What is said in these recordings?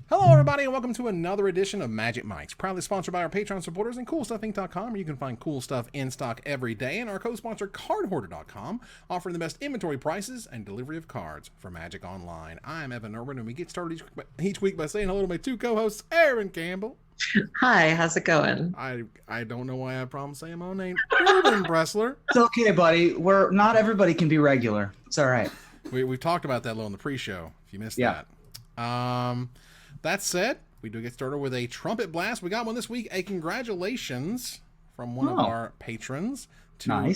Hello, everybody, and welcome to another edition of Magic Mics, proudly sponsored by our Patreon supporters and CoolStuffInc.com, where you can find cool stuff in stock every day, and our co-sponsor CardHoarder.com, offering the best inventory prices and delivery of cards for Magic Online. I'm Evan Reuben, and we get started each week by saying hello to my two co-hosts, Erin Campbell. Hi, how's it going? I don't know why I have problems saying my own name. Reuben Bressler. It's okay, buddy. Not everybody can be regular. It's all right. We've talked about that a little in the pre-show, if you missed that. That said, we do get started with a trumpet blast. We got one this week. A congratulations from one of our patrons to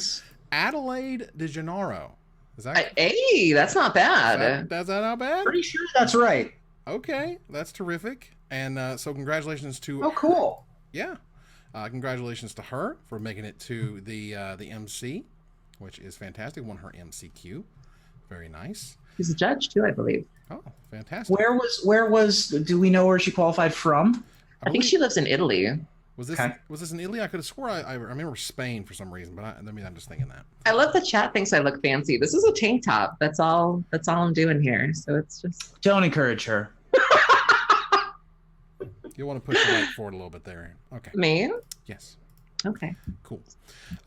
Adelaide De Gennaro. Is that hey, that's not bad. Is that not bad? Pretty sure that's right. Okay, that's terrific. And so congratulations to Oh, cool. Yeah. Congratulations to her for making it to the MC, which is fantastic. Won her MCQ. Very nice. She's a judge too, I believe. Oh, fantastic. Where was do we know where she qualified from? I think she lives in Italy. Was this in Italy? I could have swore I remember Spain for some reason, but I'm just thinking that. I love the chat thinks I look fancy. This is a tank top. That's all I'm doing here. So it's just Don't encourage her. You'll want to push the mic forward a little bit there. Okay. Me? Yes. Okay. Cool.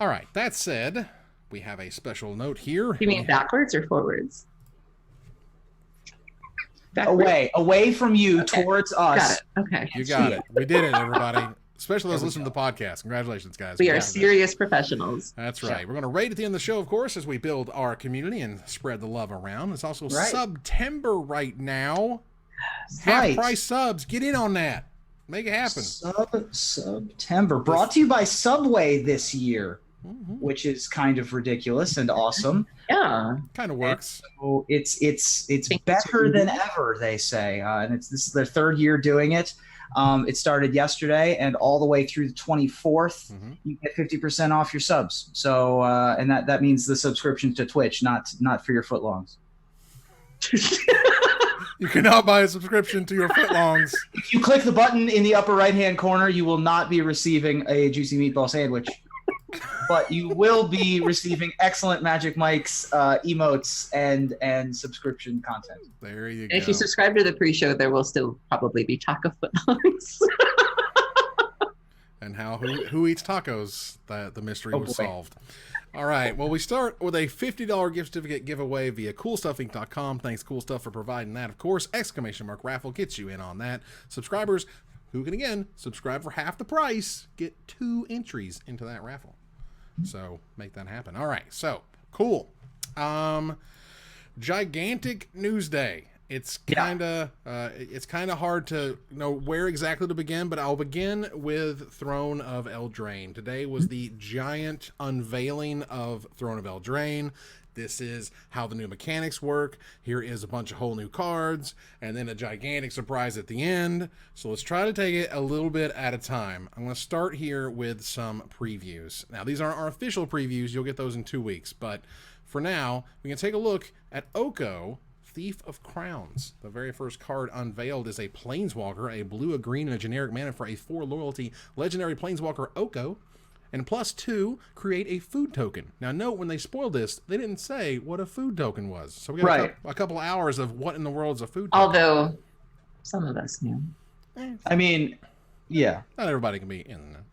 All right. That said, we have a special note here. You mean backwards or forwards? Backwards? Away from you, towards us. Got it. Okay. You got it. We did it, everybody. Especially those listening to the podcast. Congratulations, guys. We are serious professionals. That's right. We're going to rate at the end of the show, of course, as we build our community and spread the love around. It's also September right now. Half price subs. Get in on that. Make it happen. September. Brought to you by Subway this year, which is kind of ridiculous and awesome. Yeah. Kind of works. So it's better than ever, they say. And this is their third year doing it. It started yesterday, and all the way through the 24th, you get 50% off your subs. So, and that means the subscription to Twitch, not for your footlongs. You cannot buy a subscription to your footlongs. If you click the button in the upper right-hand corner, you will not be receiving a juicy meatball sandwich. But you will be receiving excellent Magic Mics, emotes, and subscription content. There you go. And if you subscribe to the pre-show, there will still probably be taco footlongs. And who eats tacos? The mystery was solved. All right. Well, we start with a $50 gift certificate giveaway via CoolStuffInc.com. Thanks, Cool Stuff, for providing that. Of course, ! Raffle gets you in on that. Subscribers who can, again, subscribe for half the price, get 2 entries into that raffle. So make that happen. All right. So cool. Gigantic news day. It's kind of hard to know where exactly to begin, but I'll begin with Throne of Eldraine. Today was the giant unveiling of Throne of Eldraine. This is how the new mechanics work. Here is a bunch of whole new cards, and then a gigantic surprise at the end. So let's try to take it a little bit at a time. I'm going to start here with some previews. Now, these aren't our official previews. You'll get those in 2 weeks. But for now, we can take a look at Oko, Thief of Crowns. The very first card unveiled is a Planeswalker, a blue, a green, and a generic mana for a 4 loyalty legendary Planeswalker Oko. And +2, create a food token. Now, note, when they spoiled this, they didn't say what a food token was. So we got a couple hours of what in the world is a food token. Although, some of us knew. I mean, yeah. Not everybody can be in there.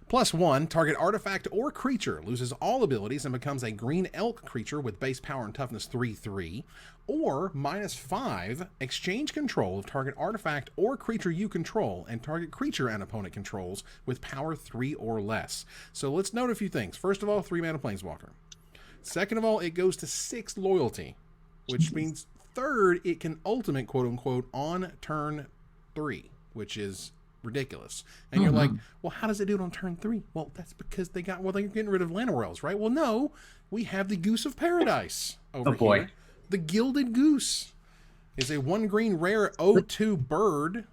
+1, target artifact or creature loses all abilities and becomes a green elk creature with base power and toughness 3/3. Or -5, exchange control of target artifact or creature you control and target creature an opponent controls with power 3 or less. So let's note a few things. First of all, 3 mana Planeswalker. Second of all, it goes to 6 loyalty, which means third, it can ultimate, quote unquote, on turn 3, which is ridiculous. And you're like, well, how does it do it on turn 3? Well, that's because they're getting rid of Land Worlds, right? Well, no, we have the Goose of Paradise over here. The Gilded Goose is a 1 green rare 0/2 bird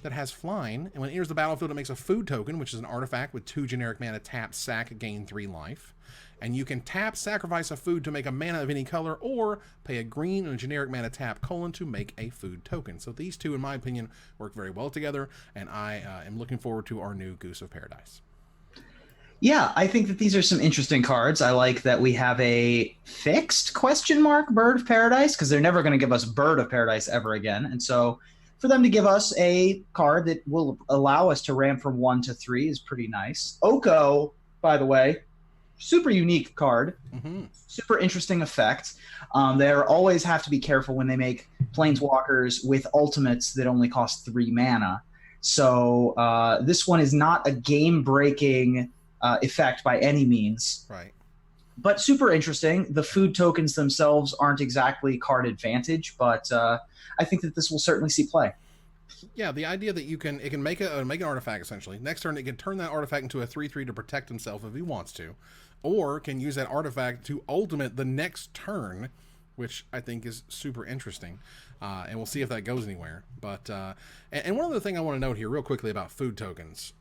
that has flying, and when it enters the battlefield, it makes a food token, which is an artifact with 2 generic mana, tap, sack, gain 3 life. And you can tap, sacrifice a food to make a mana of any color, or pay a green and a generic mana tap, to make a food token. So these two, in my opinion, work very well together, and I am looking forward to our new Goose of Paradise. Yeah, I think that these are some interesting cards. I like that we have a fixed ? Bird of Paradise, because they're never going to give us Bird of Paradise ever again. And so for them to give us a card that will allow us to ramp from 1 to 3 is pretty nice. Oko, by the way, super unique card, super interesting effect. They always have to be careful when they make planeswalkers with ultimates that only cost 3 mana. So this one is not a game-breaking effect by any means. Right. But super interesting. The food tokens themselves aren't exactly card advantage, but I think that this will certainly see play. Yeah, the idea that it can make an artifact essentially. Next turn, it can turn that artifact into a 3/3 to protect himself if he wants to, or can use that artifact to ultimate the next turn, which I think is super interesting. And we'll see if that goes anywhere. But and one other thing I want to note here real quickly about food tokens.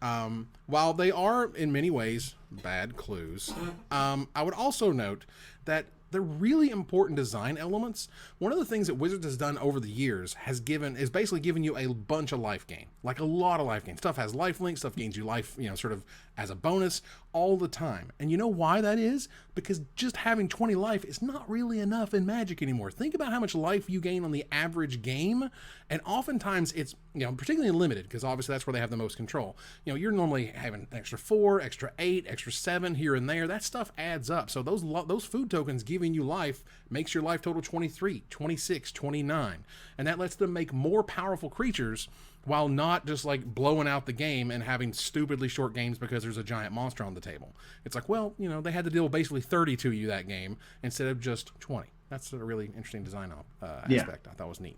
While they are in many ways bad clues, I would also note that they're really important design elements. One of the things that Wizards has done over the years is basically given you a bunch of life gain, like a lot of life gain. Stuff has life link, stuff gains you life, sort of as a bonus all the time. And you know why that is? Because just having 20 life is not really enough in Magic anymore. Think about how much life you gain on the average game, and oftentimes it's, particularly in limited, because obviously that's where they have the most control. You're normally having an extra 4, extra 8, extra 7 here and there. That stuff adds up. So those food tokens giving you life makes your life total 23, 26, 29, and that lets them make more powerful creatures while not just like blowing out the game and having stupidly short games because there's a giant monster on the table. It's like, well, they had to deal with basically 30 to you that game instead of just 20. That's a really interesting design aspect. I thought was neat.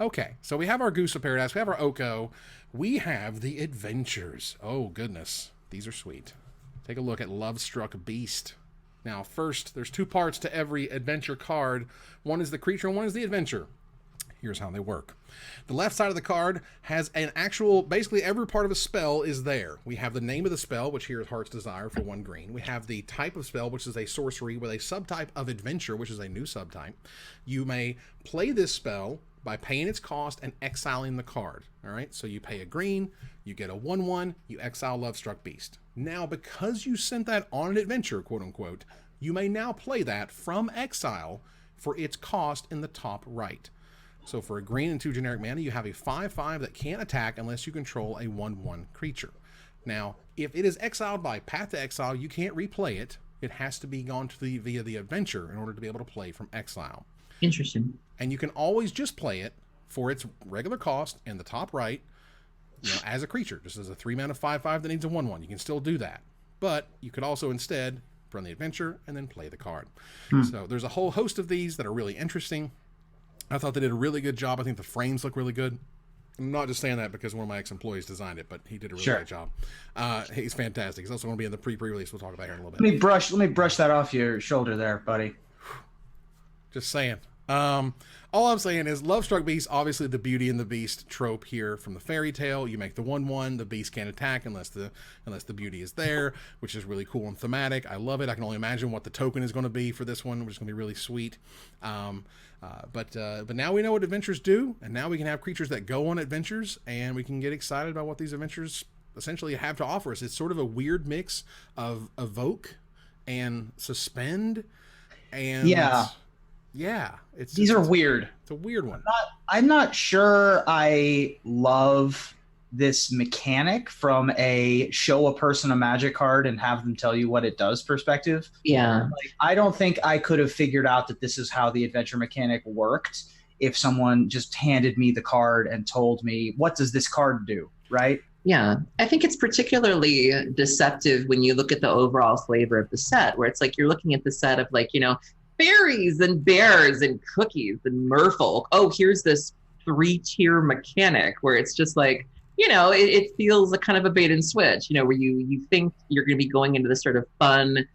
Okay, so we have our Goose of Paradise, we have our Oko, we have the Adventures. Oh goodness, these are sweet. Take a look at Lovestruck Beast. Now first, there's 2 parts to every adventure card. One is the creature and one is the adventure. Here's how they work. The left side of the card has an actual, basically every part of a spell is there. We have the name of the spell, which here is Heart's Desire for 1 green. We have the type of spell, which is a sorcery with a subtype of adventure, which is a new subtype. You may play this spell by paying its cost and exiling the card. All right, so you pay a green, you get a 1/1, you exile Lovestruck Beast. Now, because you sent that on an adventure, quote unquote, you may now play that from exile for its cost in the top right. So for a green and 2 generic mana, you have a 5/5 that can't attack unless you control a 1/1 creature. Now, if it is exiled by Path to Exile, you can't replay it. It has to be gone to via the adventure in order to be able to play from exile. Interesting. And you can always just play it for its regular cost in the top right, as a creature, just as a 3 mana 5/5 that needs a 1/1. You can still do that. But you could also instead run the adventure and then play the card. So there's a whole host of these that are really interesting. I thought they did a really good job. I think the frames look really good. I'm not just saying that because one of my ex-employees designed it, but he did a really great job. He's fantastic. He's also going to be in the pre-release we'll talk about here in a little bit. Let me brush that off your shoulder there, buddy. Just saying. All I'm saying is Lovestruck Beast, obviously the Beauty and the Beast trope here from the fairy tale. You make the 1/1, the beast can't attack unless the beauty is there, which is really cool and thematic. I love it. I can only imagine what the token is going to be for this one, which is going to be really sweet. But now we know what adventures do, and now we can have creatures that go on adventures, and we can get excited about what these adventures essentially have to offer us. It's sort of a weird mix of evoke and suspend, and these are weird. It's a weird one. I'm not sure I love this mechanic from a show a person a magic card and have them tell you what it does perspective. Yeah. I don't think I could have figured out that this is how the adventure mechanic worked if someone just handed me the card and told me, what does this card do, right? Yeah, I think it's particularly deceptive when you look at the overall flavor of the set, where it's like you're looking at the set of fairies and bears and cookies and merfolk. Oh, here's this 3-tier mechanic where it's just like, it feels like kind of a bait and switch, where you think you're going to be going into this sort of fun,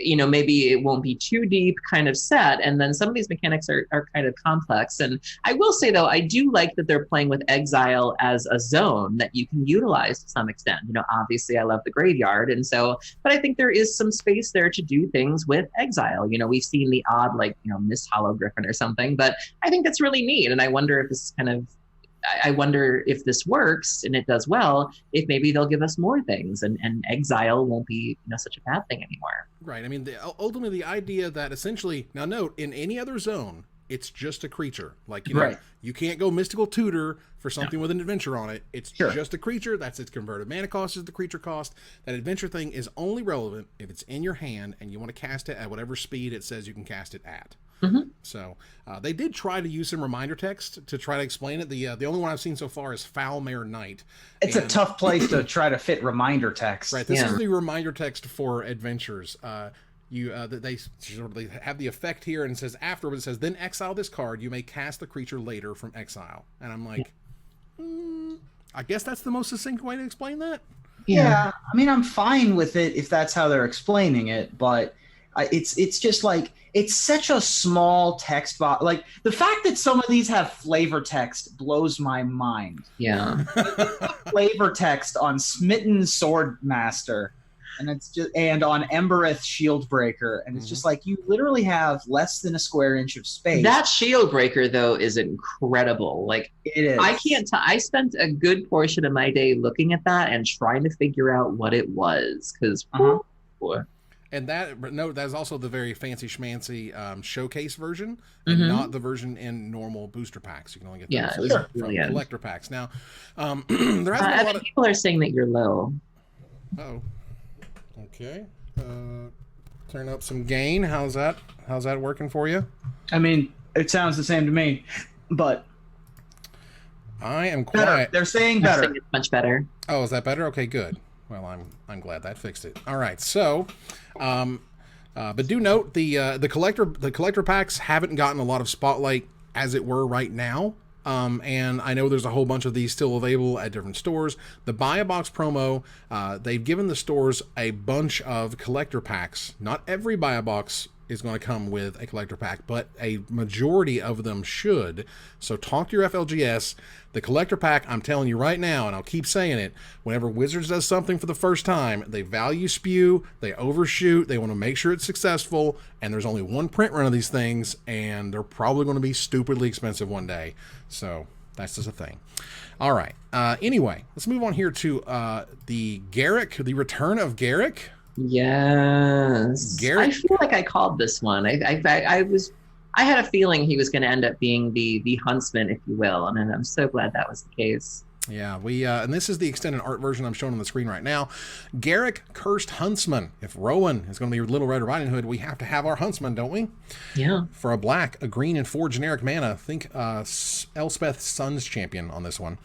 maybe it won't be too deep kind of set. And then some of these mechanics are kind of complex. And I will say, though, I do like that they're playing with exile as a zone that you can utilize to some extent. Obviously I love the graveyard. And so, but I think there is some space there to do things with exile. We've seen the odd, Miss Hollow Griffin or something, but I think that's really neat. And I wonder if this I wonder if this works and it does well, if maybe they'll give us more things and exile won't be such a bad thing anymore. Right. I mean, ultimately the idea that essentially, now note, in any other zone, it's just a creature. Like, you know, you can't go Mystical Tutor for something with an adventure on it. It's just a creature. That's its converted mana cost is the creature cost. That adventure thing is only relevant if it's in your hand and you want to cast it at whatever speed it says you can cast it at. So they did try to use some reminder text to try to explain it. The only one I've seen so far is Foulmare Knight. It's a tough place to try to fit reminder text. Right. This is the reminder text for adventures. They have the effect here, and it says afterwards, it says, then exile this card. You may cast the creature later from exile. And I'm like, I guess that's the most succinct way to explain that. Yeah. I mean, I'm fine with it if that's how they're explaining it, but it's just like, it's such a small text box. Like, the fact that some of these have flavor text blows my mind. Yeah. Flavor text on Smitten Swordmaster, and it's just, and on Embereth Shieldbreaker, and it's just like, you literally have less than a square inch of space. That Shieldbreaker, though, is incredible. Like, it is. I spent a good portion of my day looking at that and trying to figure out what it was, because and that's also the very fancy schmancy showcase version, and not the version in normal booster packs. You can only get those from collector packs. Now, there has been a lot of people are saying that you're low. Oh, okay. Turn up some gain. How's that working for you? I mean, it sounds the same to me, but I am quiet. They're saying better. It's much better. Oh, is that better? Okay, good. Well, I'm glad that fixed it. All right, so, but do note the collector packs haven't gotten a lot of spotlight, as it were, right now. And I know there's a whole bunch of these still available at different stores. The Buy a Box promo, they've given the stores a bunch of collector packs. Not every Buy a Box is going to come with a collector pack, but a majority of them should. So talk to your FLGS. The collector pack, I'm telling you right now, and I'll keep saying it, whenever Wizards does something for the first time, they value spew, they overshoot, they want to make sure it's successful, and there's only one print run of these things, and they're probably going to be stupidly expensive one day. So that's just a thing. All right. Anyway, let's move on here to the Garak, the return of Garak. Yes. Garak. I feel like I called this one. I had a feeling he was going to end up being the Huntsman, if you will, and I'm so glad that was the case. Yeah, and this is the extended art version I'm showing on the screen right now. Garak, Cursed Huntsman. If Rowan is going to be Little Red Riding Hood, we have to have our Huntsman, don't we? Yeah. For a black, a green, and 4 generic mana, think Elspeth Sun's Champion on this one.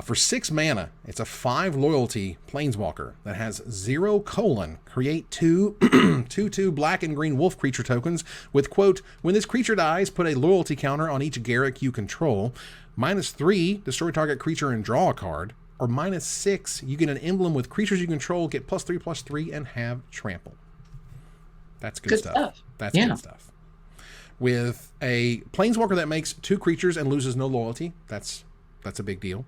For 6 mana, it's a 5 loyalty Planeswalker that has 0: create 2 2/2 black and green wolf creature tokens with, quote, when this creature dies, put a loyalty counter on each Garak you control. -3, destroy target creature and draw a card. Or -6, you get an emblem with creatures you control, get +3/+3, and have trample. That's good stuff. That's good stuff. With a Planeswalker that makes 2 creatures and loses no loyalty, that's a big deal.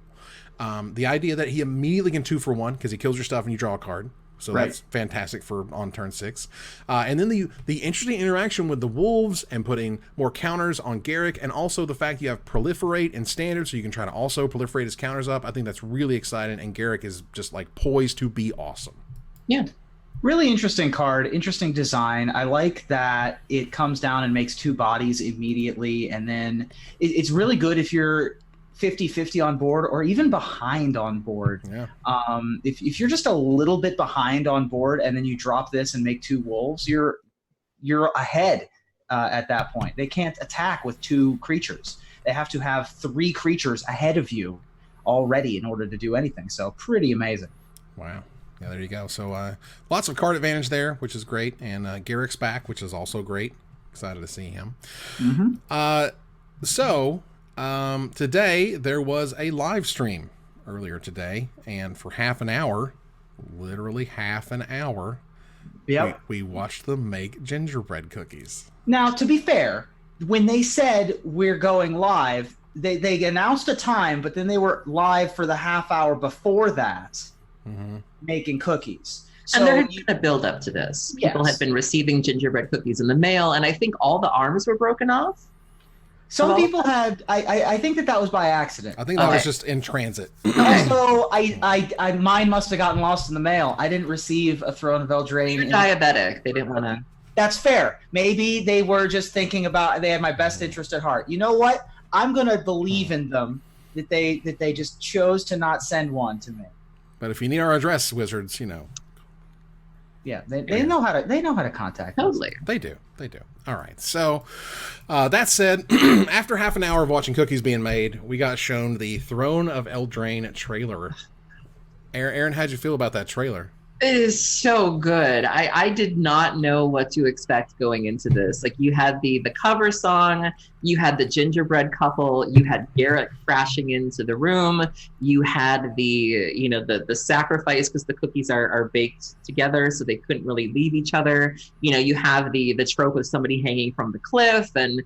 The idea that he immediately can 2 for 1 because he kills your stuff and you draw a card. So that's fantastic for on turn 6. And then the interesting interaction with the wolves and putting more counters on Garak, and also the fact you have proliferate and standard, so you can try to also proliferate his counters up. I think that's really exciting, and Garak is just like poised to be awesome. Yeah. Really interesting card, interesting design. I like that it comes down and makes 2 bodies immediately, and then it's really good if you're 50-50 on board, or even behind on board. Yeah. If you're just a little bit behind on board and then you drop this and make 2 wolves, you're ahead at that point. They can't attack with 2 creatures. They have to have 3 creatures ahead of you already in order to do anything. So pretty amazing. Wow. Yeah, there you go. So lots of card advantage there, which is great. And Garak's back, which is also great. Excited to see him. Today there was a live stream earlier today, and for half an hour, literally half an hour, we watched them make gingerbread cookies. Now, to be fair, when they said we're going live, they announced a time, but then they were live for the half hour before that, making cookies. So and there had been a build up to this. People had been receiving gingerbread cookies in the mail, and I think all the arms were broken off. Some people had. I think that was by accident. I think that was just in transit. Also, mine must have gotten lost in the mail. I didn't receive a Throne of Eldraine. You're diabetic. They didn't want to. That's fair. Maybe they were just thinking about, they had my best interest at heart. You know what? I'm going to believe in them that they just chose to not send one to me. But if you need our address, Wizards, Yeah, they know how to contact us. Totally. They do. All right. So that said, after half an hour of watching cookies being made, we got shown the Throne of Eldraine trailer. Erin, how'd you feel about that trailer? It is so good. I did not know what to expect going into this. Like, you had the cover song, you had the gingerbread couple, you had Garruk crashing into the room, you had the sacrifice because the cookies are baked together, so they couldn't really leave each other. You have the trope of somebody hanging from the cliff, and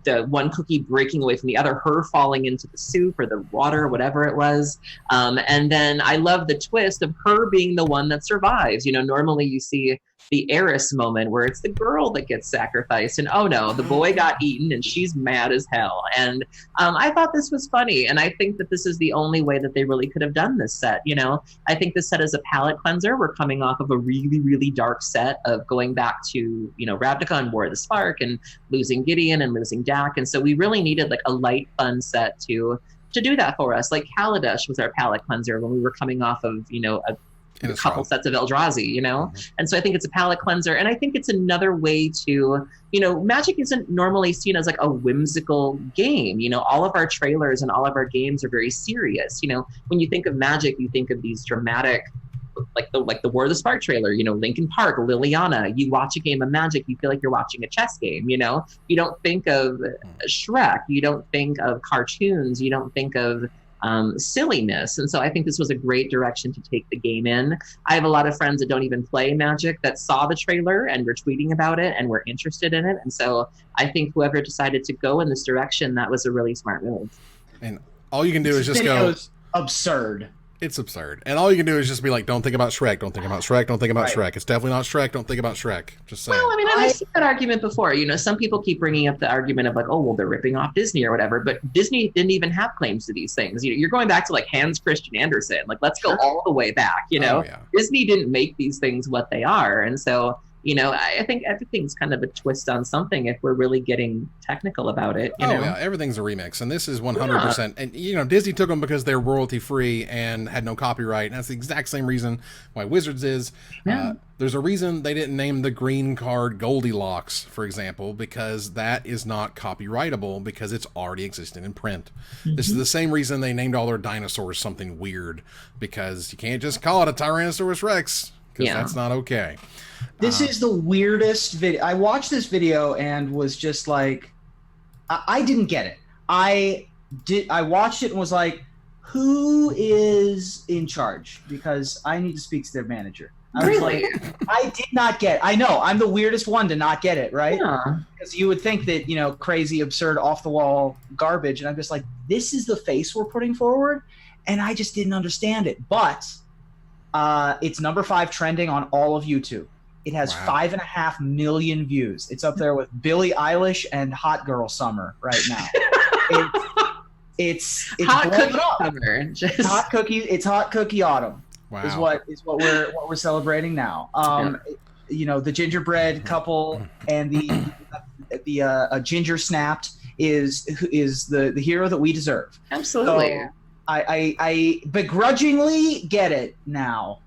the one cookie breaking away from the other, her falling into the soup or the water, whatever it was. And then I love the twist of her being the one that survives. Normally you see the heiress moment where it's the girl that gets sacrificed, and oh no, the boy got eaten and she's mad as hell. And I thought this was funny, and I think that this is the only way that they really could have done this set. I think this set is a palate cleanser. We're coming off of a really, really dark set of going back to, Ravnica and War of the Spark and losing Gideon and losing Dak. And so we really needed like a light, fun set to do that for us. Like Kaladesh was our palate cleanser when we were coming off of, a couple sets of Eldrazi, Mm-hmm. And so I think it's a palate cleanser. And I think it's another way to, Magic isn't normally seen as like a whimsical game. All of our trailers and all of our games are very serious. When you think of Magic, you think of these dramatic, like the War of the Spark trailer, Linkin Park, Liliana. You watch a game of Magic, you feel like you're watching a chess game. You don't think of Shrek, you don't think of cartoons, you don't think of silliness. And so I think this was a great direction to take the game in. I have a lot of friends that don't even play Magic that saw the trailer and were tweeting about it and were interested in it. And so I think whoever decided to go in this direction, that was a really smart move. And all you can do is just go, absurd. It's absurd. And all you can do is just be like, don't think about Shrek, don't think about Shrek, don't think about Shrek. It's definitely not Shrek, don't think about Shrek. Just saying. Well, I've seen that argument before. Some people keep bringing up the argument of like, oh, well, they're ripping off Disney or whatever, but Disney didn't even have claims to these things. You're going back to like Hans Christian Andersen. Like, let's go all the way back, Oh, yeah. Disney didn't make these things what they are. And so, I think everything's kind of a twist on something if we're really getting technical about it. Yeah, everything's a remix, and this is 100%. And Disney took them because they're royalty free and had no copyright. And that's the exact same reason why Wizards is. Yeah. There's a reason they didn't name the green card Goldilocks, for example, because that is not copyrightable because it's already existed in print. Mm-hmm. This is the same reason they named all their dinosaurs something weird, because you can't just call it a Tyrannosaurus Rex, because that's not okay. This is the weirdest video. I watched this video and was just like, I didn't get it. I watched it and was like, who is in charge? Because I need to speak to their manager. I was like, I did not get it. I know, I'm the weirdest one to not get it, right? Yeah. Because you would think that, crazy, absurd, off-the-wall garbage. And I'm just like, this is the face we're putting forward? And I just didn't understand it. But it's number 5 trending on all of YouTube. It has 5.5 million views. It's up there with Billie Eilish and Hot Girl Summer right now. It's hot cookie summer. Hot cookie. It's hot cookie autumn. Wow. Is what we're celebrating now. The gingerbread couple and the ginger snapped is the hero that we deserve. Absolutely. So I begrudgingly get it now.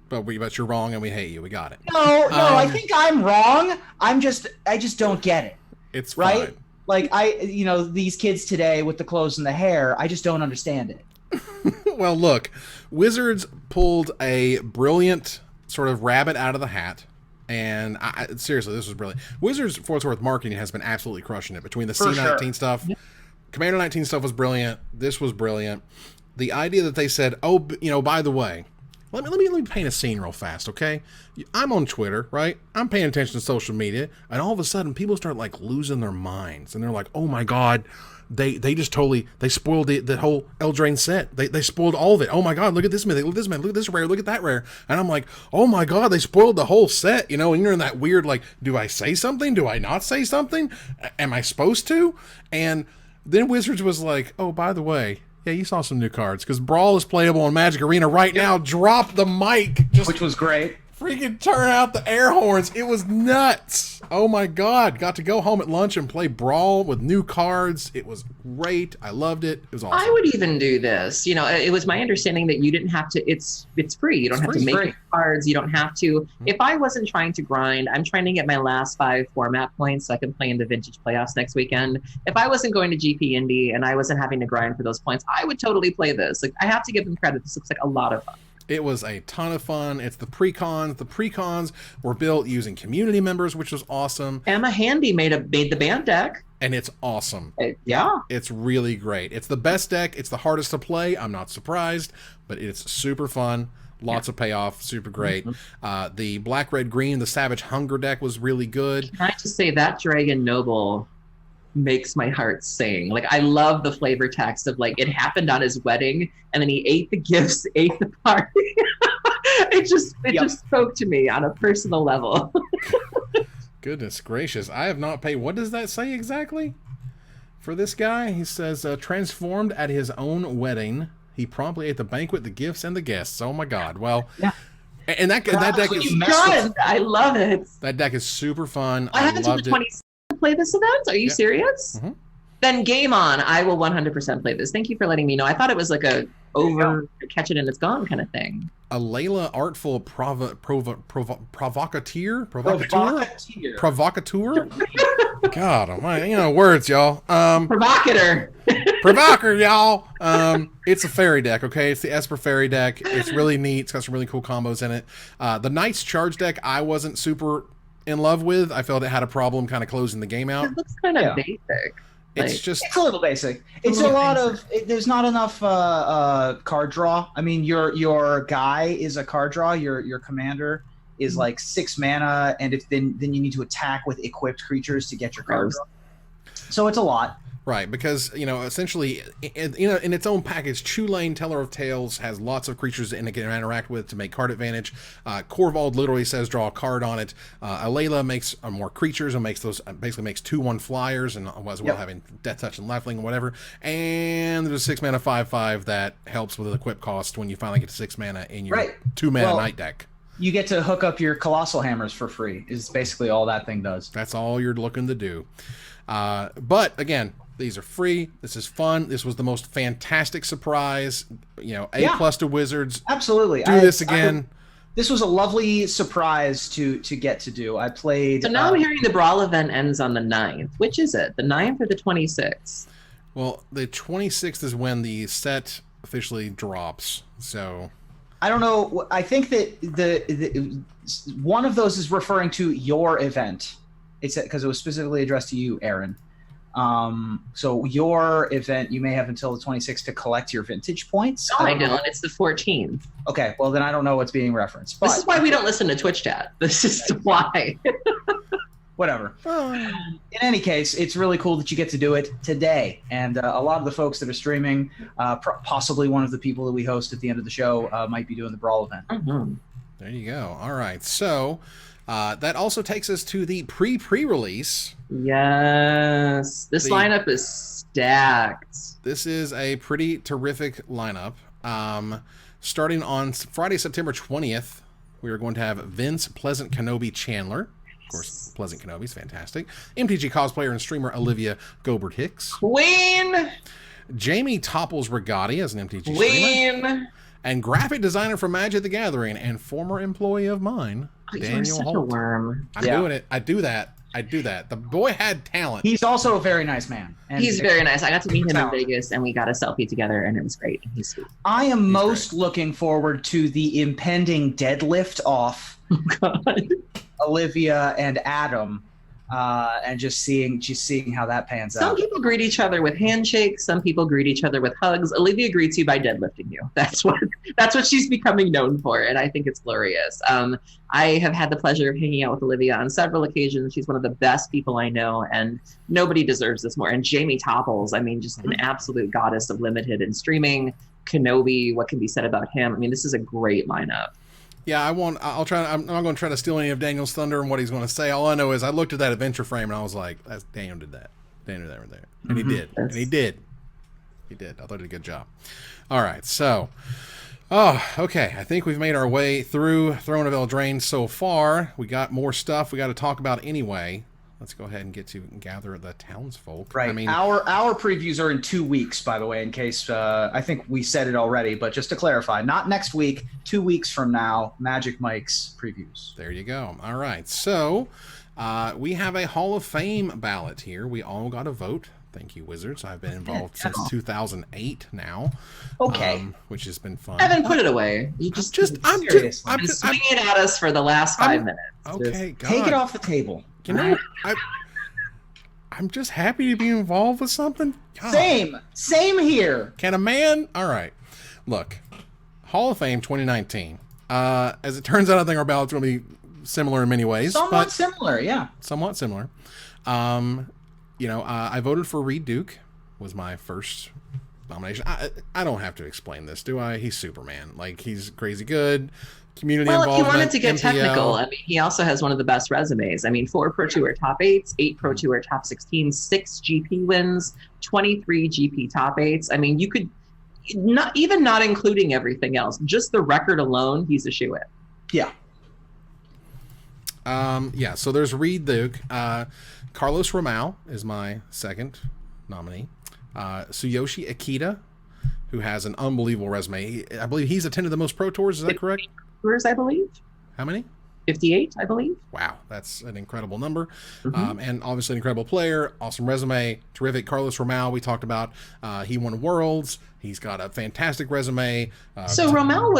But you're wrong and we hate you. We got it. No, I think I'm wrong. I just don't get it. It's right. Fine. Like these kids today with the clothes and the hair, I just don't understand it. Well, look, Wizards pulled a brilliant sort of rabbit out of the hat. And seriously, this was brilliant. Wizards, for what's worth, marketing has been absolutely crushing it. Between the C19 stuff, Commander 19 stuff was brilliant. This was brilliant. The idea that they said, oh, by the way, let me paint a scene real fast, okay? I'm on Twitter, right? I'm paying attention to social media, and all of a sudden, people start like losing their minds, and they're like, "Oh my god, they just totally spoiled the whole Eldraine set. They spoiled all of it. Oh my god, look at this mythic, look at this man, look at this rare, look at that rare." And I'm like, "Oh my god, they spoiled the whole set." And you're in that weird like, do I say something? Do I not say something? Am I supposed to? And then Wizards was like, "Oh, by the way, yeah, you saw some new cards because Brawl is playable in Magic Arena right now." Drop the mic, which was great. freaking turn out the air horns. It was nuts. Oh my God. Got to go home at lunch and play Brawl with new cards. It was great. I loved it. It was awesome. I would even do this. You know, it was my understanding that you didn't have to, it's free. You don't have to make any cards. You don't have to. If I wasn't trying to grind, I'm trying to get my last 5 format points so I can play in the Vintage Playoffs next weekend. If I wasn't going to GP Indy and I wasn't having to grind for those points, I would totally play this. Like, I have to give them credit. This looks like a lot of fun. It was a ton of fun. It's the pre-cons. The pre-cons were built using community members, which was awesome. Emma Handy made the band deck. And it's awesome. Yeah. It's really great. It's the best deck. It's the hardest to play. I'm not surprised, but it's super fun. Lots of payoff. Super great. The black, red, green, the Savage Hunger deck was really good. Can I just say that Dragon Noble makes my heart sing. Like, I love the flavor text of, like, it happened on his wedding and then he ate the gifts, ate the party. It just spoke to me on a personal level. Goodness gracious. I have not paid. What does that say exactly for this guy? He says, transformed at his own wedding. He promptly ate the banquet, the gifts, and the guests. Oh my God. Well, and that deck is good. I love it. That deck is super fun. I have until the 26th to play this event. Are you serious? Mm-hmm. Then game on. I will 100% play this. Thank you for letting me know. I thought it was like a catch it and it's gone kind of thing. A Layla artful provocateur. God almighty, words, y'all. Provocateur. Provocateur, y'all. It's a fairy deck, okay? It's the Esper fairy deck. It's really neat. It's got some really cool combos in it. The Knight's Charge deck, I wasn't super in love with. I felt it had a problem kind of closing the game out. It looks kind of basic. It's a little basic. It's a lot of. There's not enough card draw. I mean, your guy is a card draw. Your commander is like 6 mana, and then you need to attack with equipped creatures to get your card draw. So it's a lot. Right, because, essentially, in its own package, Chulane, Teller of Tales, has lots of creatures that it can interact with to make card advantage. Korvold literally says draw a card on it. Alayla makes more creatures and basically makes 2/1 flyers, and as well having Death Touch and Lifelink and whatever. And there's a 6 mana 5/5 that helps with the equip cost when you finally get to 6 mana in your 2 mana Night deck. You get to hook up your Colossal Hammers for free, is basically all that thing does. That's all you're looking to do. But, again, these are free. This is fun. This was the most fantastic surprise. A+ to Wizards. Absolutely. Do this again. This was a lovely surprise to get to do. I played. So now I'm hearing the Brawl event ends on the 9th. Which is it? The 9th or the 26th? Well, the 26th is when the set officially drops. So I don't know. I think that the one of those is referring to your event. It's because it was specifically addressed to you, Erin. So your event, you may have until the 26th to collect your vintage points. No, I don't. It's the 14th. Okay, well then I don't know what's being referenced. But this is why we don't listen to Twitch chat. This is why. Whatever. In any case, it's really cool that you get to do it today. And a lot of the folks that are streaming, possibly one of the people that we host at the end of the show, might be doing the Brawl event. Mm-hmm. There you go. All right. So that also takes us to the pre-release. Yes. This lineup is stacked. This is a pretty terrific lineup. Starting on Friday, September 20th, we are going to have Vince Pleasant Kenobi Chandler. Of course, Pleasant Kenobi's fantastic. MTG cosplayer and streamer Olivia Gobert Hicks. Queen! Jamie Topples Rigatti as an MTG Queen! streamer. And graphic designer for Magic the Gathering and former employee of mine, Daniel Holt. A worm. I'm doing it. I do that. The boy had talent. He's also a very nice man. And he's very nice. I got to meet him in Vegas, and we got a selfie together, and it was great. He's sweet. I am most looking forward to the impending deadlift off Olivia and Adam, and just seeing how that pans out. Some people greet each other with handshakes. Some people greet each other with hugs. Olivia greets you by deadlifting you. That's what she's becoming known for, and I think it's glorious. I have had the pleasure of hanging out with Olivia on several occasions. She's one of the best people I know, and nobody deserves this more. And Jamie Topples, I mean, just an absolute goddess of limited and streaming. Kenobi, what can be said about him? I mean, this is a great lineup. Yeah, I'm not going to try to steal any of Daniel's thunder and what he's going to say. All I know is I looked at that adventure frame and I was like, Daniel did that. Daniel did that right there. And he did. And he did. I thought he did a good job. All right, so Oh, okay. I think we've made our way through Throne of Eldraine so far. We got more stuff we got to talk about anyway. Let's go ahead and get to gather the townsfolk. Right. I mean, our previews are in 2 weeks, by the way, in case I think we said it already, but just to clarify, not next week, 2 weeks from now, Magic Mike's previews. There you go. All right. So we have a Hall of Fame ballot here. We all got a vote. Thank you, Wizards. I've been involved since 2008 now. Okay. Which has been fun. Evan, put it away. You I'm swinging it at us for the last 5 minutes. Okay, God. Take it off the table. You know, I'm just happy to be involved with something. God. Same here. Can a man? All right. Look, Hall of Fame 2019. As it turns out, I think our ballot's going to be similar in many ways. Somewhat similar, yeah. Somewhat similar. I voted for Reid Duke. Was my first nomination. I don't have to explain this, do I? He's Superman. Like, he's crazy good. Community involvement. Well, if you wanted to get MPO. technical, I mean, he also has one of the best resumes. I mean, 4 Pro Tour top 8s, 8 Pro Tour top 16, 6 GP wins, 23 GP top 8s. I mean, you could not including everything else, just the record alone, he's a shoo-in. Yeah. So there's Reid Duke. Carlos Romão is my second nominee. Tsuyoshi Ikeda, who has an unbelievable resume. I believe he's attended the most Pro Tours. Is that correct? Tours, I believe. How many? 58, I believe. Wow, that's an incredible number. And obviously an incredible player, awesome resume, terrific. Carlos Romão, we talked about. He won Worlds. He's got a fantastic resume. So Romão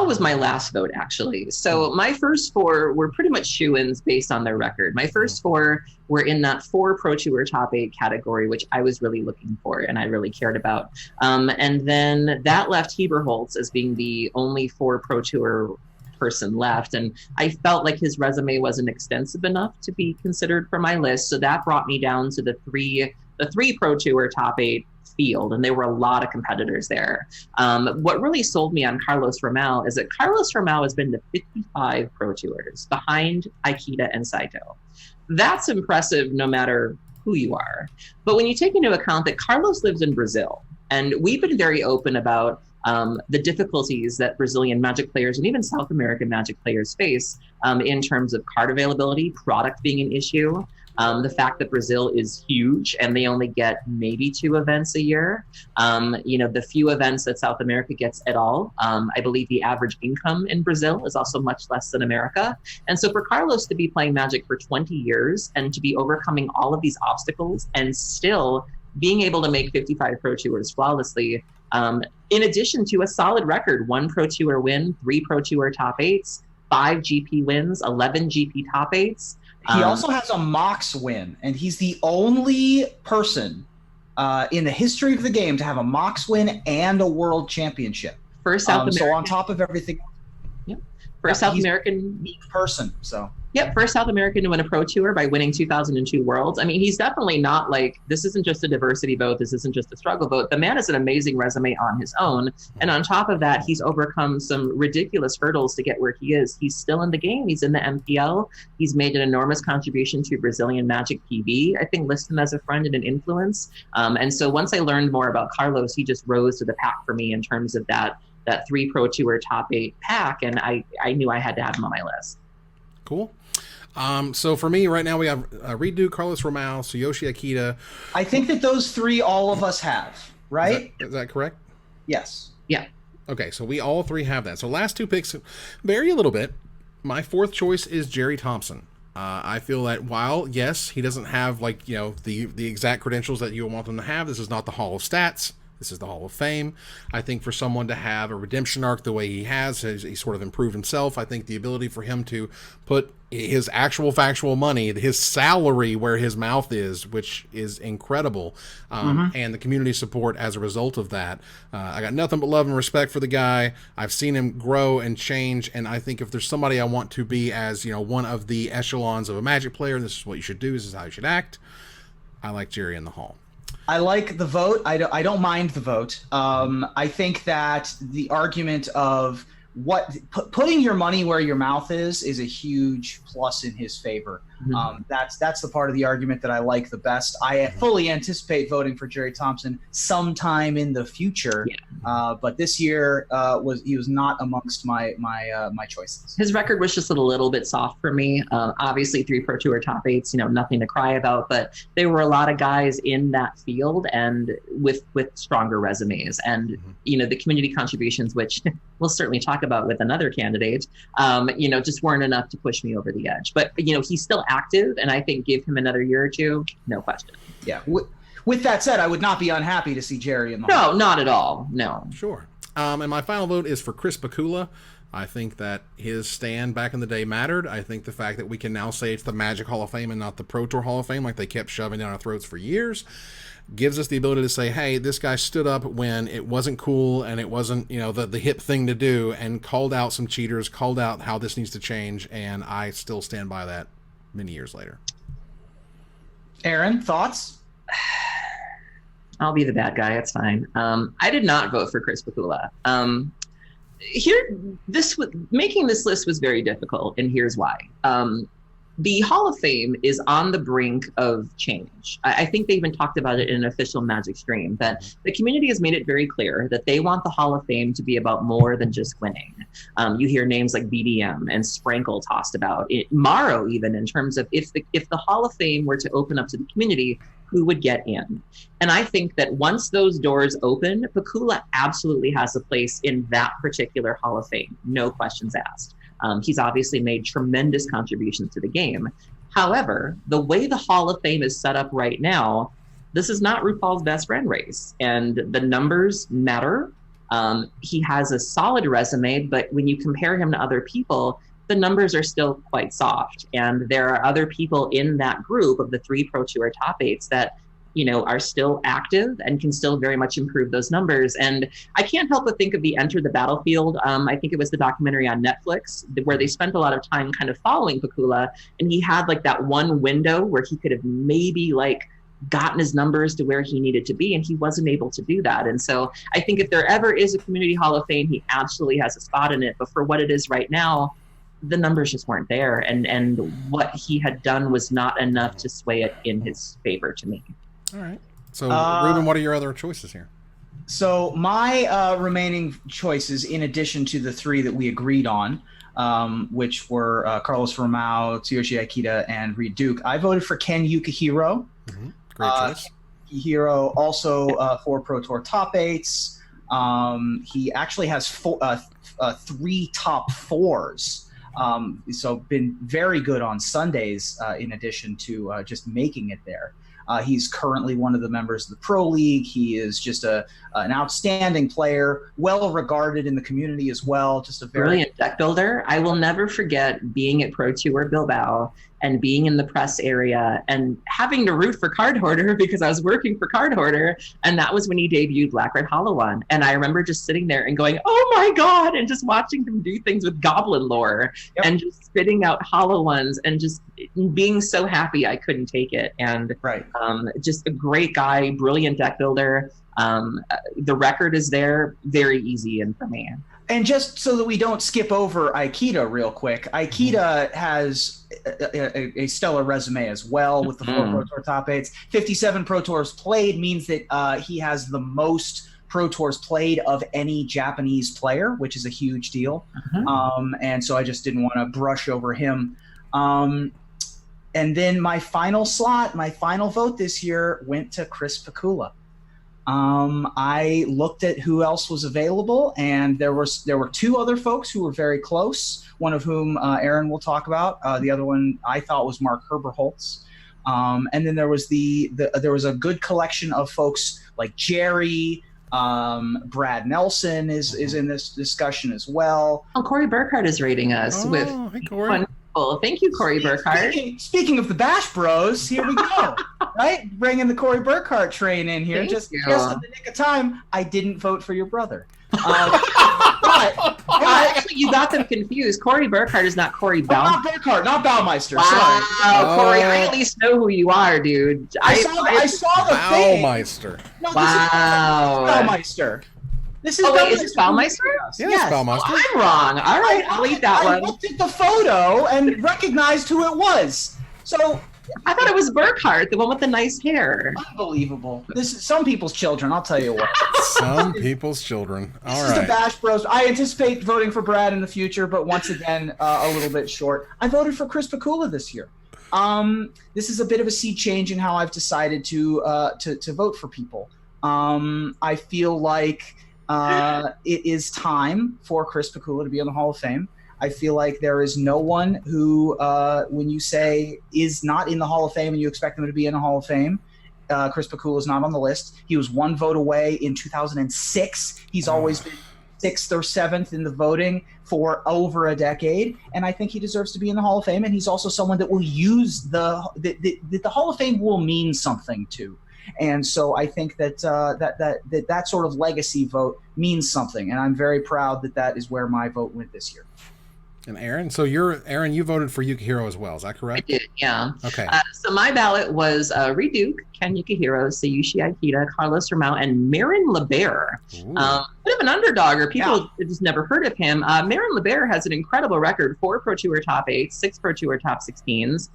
was my last vote, actually. So my first 4 were pretty much shoo-ins based on their record. My first 4 were in that 4 Pro Tour top 8 category, which I was really looking for and I really cared about. And then that left Heberholtz as being the only 4 Pro Tour person left. And I felt like his resume wasn't extensive enough to be considered for my list. So that brought me down to the three Pro Tour top 8 field, and there were a lot of competitors there. What really sold me on Carlos Romão is that Carlos Romão has been to 55 Pro Tours behind Ikeda and Saito. That's impressive no matter who you are. But when you take into account that Carlos lives in Brazil, and we've been very open about the difficulties that Brazilian Magic players and even South American Magic players face in terms of card availability, product being an issue, the fact that Brazil is huge and they only get maybe 2 events a year. The few events that South America gets at all. I believe the average income in Brazil is also much less than America. And so for Carlos to be playing Magic for 20 years and to be overcoming all of these obstacles and still being able to make 55 Pro Tours flawlessly, in addition to a solid record, 1 Pro Tour win, 3 Pro Tour top 8s, 5 GP wins, 11 GP top 8s. He also has a Mox win, and he's the only person in the history of the game to have a Mox win and a World Championship. First South American. So on top of everything, first South American person. So first South American to win a Pro Tour by winning 2002 Worlds. I mean, he's definitely not like, this isn't just a diversity vote. This isn't just a struggle vote. The man has an amazing resume on his own. And on top of that, he's overcome some ridiculous hurdles to get where he is. He's still in the game. He's in the MPL. He's made an enormous contribution to Brazilian Magic PV. I think list him as a friend and an influence. And so once I learned more about Carlos, he just rose to the pack for me in terms of that 3 Pro Tour top 8 pack. And I knew I had to have him on my list. Cool. So for me right now, we have Reid Duke, Carlos Romão, Tsuyoshi Ikeda. I think that those 3 all of us have, right? Is that correct? Yes. Yeah. Okay, so we all 3 have that. So last 2 picks vary a little bit. My 4th choice is Jerry Thompson. I feel that while, yes, he doesn't have the exact credentials that you want them to have, this is not the Hall of Stats. This is the Hall of Fame. I think for someone to have a redemption arc the way he has, he sort of improved himself. I think the ability for him to put his actual factual money, his salary where his mouth is, which is incredible, and the community support as a result of that. I got nothing but love and respect for the guy. I've seen him grow and change, and I think if there's somebody I want to be as one of the echelons of a Magic player, this is what you should do, this is how you should act, I like Jerry in the Hall. I like the vote. I don't mind the vote. I think that the argument of putting your money where your mouth is a huge plus in his favor. That's the part of the argument that I like the best. I fully anticipate voting for Jerry Thompson sometime in the future. But this year he was not amongst my choices. His record was just a little bit soft for me. Obviously, 3 Pro Tour top 8s, nothing to cry about. But there were a lot of guys in that field and with stronger resumes, and the community contributions, which we'll certainly talk about with another candidate, just weren't enough to push me over the edge. But he's still active, and I think give him another year or two, no question. Yeah. With that said, I would not be unhappy to see Jerry in the No, not at all. No. Sure. And my final vote is for Chris Pikula. I think that his stand back in the day mattered. I think the fact that we can now say it's the Magic Hall of Fame and not the Pro Tour Hall of Fame like they kept shoving down our throats for years gives us the ability to say, hey, this guy stood up when it wasn't cool and it wasn't, the hip thing to do, and called out some cheaters, called out how this needs to change, and I still stand by that many years later. Erin, thoughts? I'll be the bad guy. It's fine. I did not vote for Chris Pikula. Making this list was very difficult, and here's why. The Hall of Fame is on the brink of change. I think they even talked about it in an official Magic stream, that the community has made it very clear that they want the Hall of Fame to be about more than just winning. You hear names like BDM and Sprankle tossed about, Morrow even, in terms of if the Hall of Fame were to open up to the community, who would get in? And I think that once those doors open, Pikula absolutely has a place in that particular Hall of Fame, no questions asked. He's obviously made tremendous contributions to the game. However, the way the Hall of Fame is set up right now, this is not RuPaul's Best Friend race, and the numbers matter. He has a solid resume, but when you compare him to other people, the numbers are still quite soft. And there are other people in that group of the 3 Pro Tour top 8s that are still active and can still very much improve those numbers. And I can't help but think of the Enter the Battlefield. I think it was the documentary on Netflix where they spent a lot of time kind of following Pikula, and he had like that one window where he could have maybe gotten his numbers to where he needed to be, and he wasn't able to do that. And so I think if there ever is a Community Hall of Fame, he absolutely has a spot in it. But for what it is right now, the numbers just weren't there, and what he had done was not enough to sway it in his favor to me. All right. So, Reuben, what are your other choices here? So my remaining choices, in addition to the 3 that we agreed on, which were Carlos Romão, Tsuyoshi Ikeda, and Reid Duke, I voted for Ken Yukuhiro. Great choice. Yukuhiro also 4 Pro Tour top 8s. He actually has 3 top 4s. So been very good on Sundays, in addition to just making it there. He's currently one of the members of the Pro League. He is just an outstanding player, well regarded in the community as well. Just a brilliant deck builder. I will never forget being at Pro Tour Bilbao and being in the press area and having to root for Card Hoarder because I was working for Card Hoarder, and that was when he debuted Black Red Hollow One. And I remember just sitting there and going, "Oh my God!" and just watching him do things with Goblin lore and just spitting out Hollow Ones and just being so happy I couldn't take it. And just a great guy, brilliant deck builder. The record is there, very easy in for me. And just so that we don't skip over Ikeda real quick, Ikeda has a stellar resume as well with the 4 Pro Tour top 8s. 57 Pro Tours played means that he has the most Pro Tours played of any Japanese player, which is a huge deal. And so I just didn't want to brush over him. And then my final vote this year went to Chris Pikula. I looked at who else was available, and there were 2 other folks who were very close, one of whom Erin will talk about. The other one I thought was Mark Herberholtz. And then there was there was a good collection of folks like Jerry, Brad Nelson is in this discussion as well. Oh, Corey Burkhardt is rating us with hey, Corey. Thank you, Corey Burkhardt. Speaking of the Bash Bros, here we go. Right? Bringing the Corey Burkhardt train in here. Just in the nick of time, I didn't vote for your brother. Actually, you got them confused. Corey Burkhardt is not Corey Bell. Not Burkhardt, not Baumeister. Wow, Sorry. Corey, I at least know who you are, dude. I saw the thing. Baumeister. No, wow. This is Baumeister. This is is it Baumeister? Yes, Baumeister. Oh, I'm wrong. All right, I'll eat that one. I looked at the photo and recognized who it was. So I thought it was Burkhart, the one with the nice hair. Unbelievable. This is some people's children, I'll tell you what. Some people's children. All This right. is the Bash Bros. I anticipate voting for Brad in the future, but once again, a little bit short. I voted for Chris Pikula this year. This is a bit of a sea change in how I've decided to vote for people. I feel like it is time for Chris Pikula to be in the Hall of Fame. I feel like there is no one who, when you say is not in the Hall of Fame and you expect them to be in the Hall of Fame, Chris Pikula is not on the list. He was one vote away in 2006. He's always been 6th or 7th in the voting for over a decade, and I think he deserves to be in the Hall of Fame. And he's also someone that will use the Hall of Fame will mean something to. And so I think that sort of legacy vote means something, and I'm very proud that is where my vote went this year. And Erin, so Erin, you voted for Yukuhiro as well, is that correct? I did, yeah. Okay. So my ballot was Reid Duke, Ken Yukuhiro, Tsuyoshi Ikeda, Carlos Romão, and Marin LeBear. Bit of an underdog, or people have just never heard of him. Marin LeBear has an incredible record: 4 Pro Tour top 8s, 6 Pro Tour top 16s,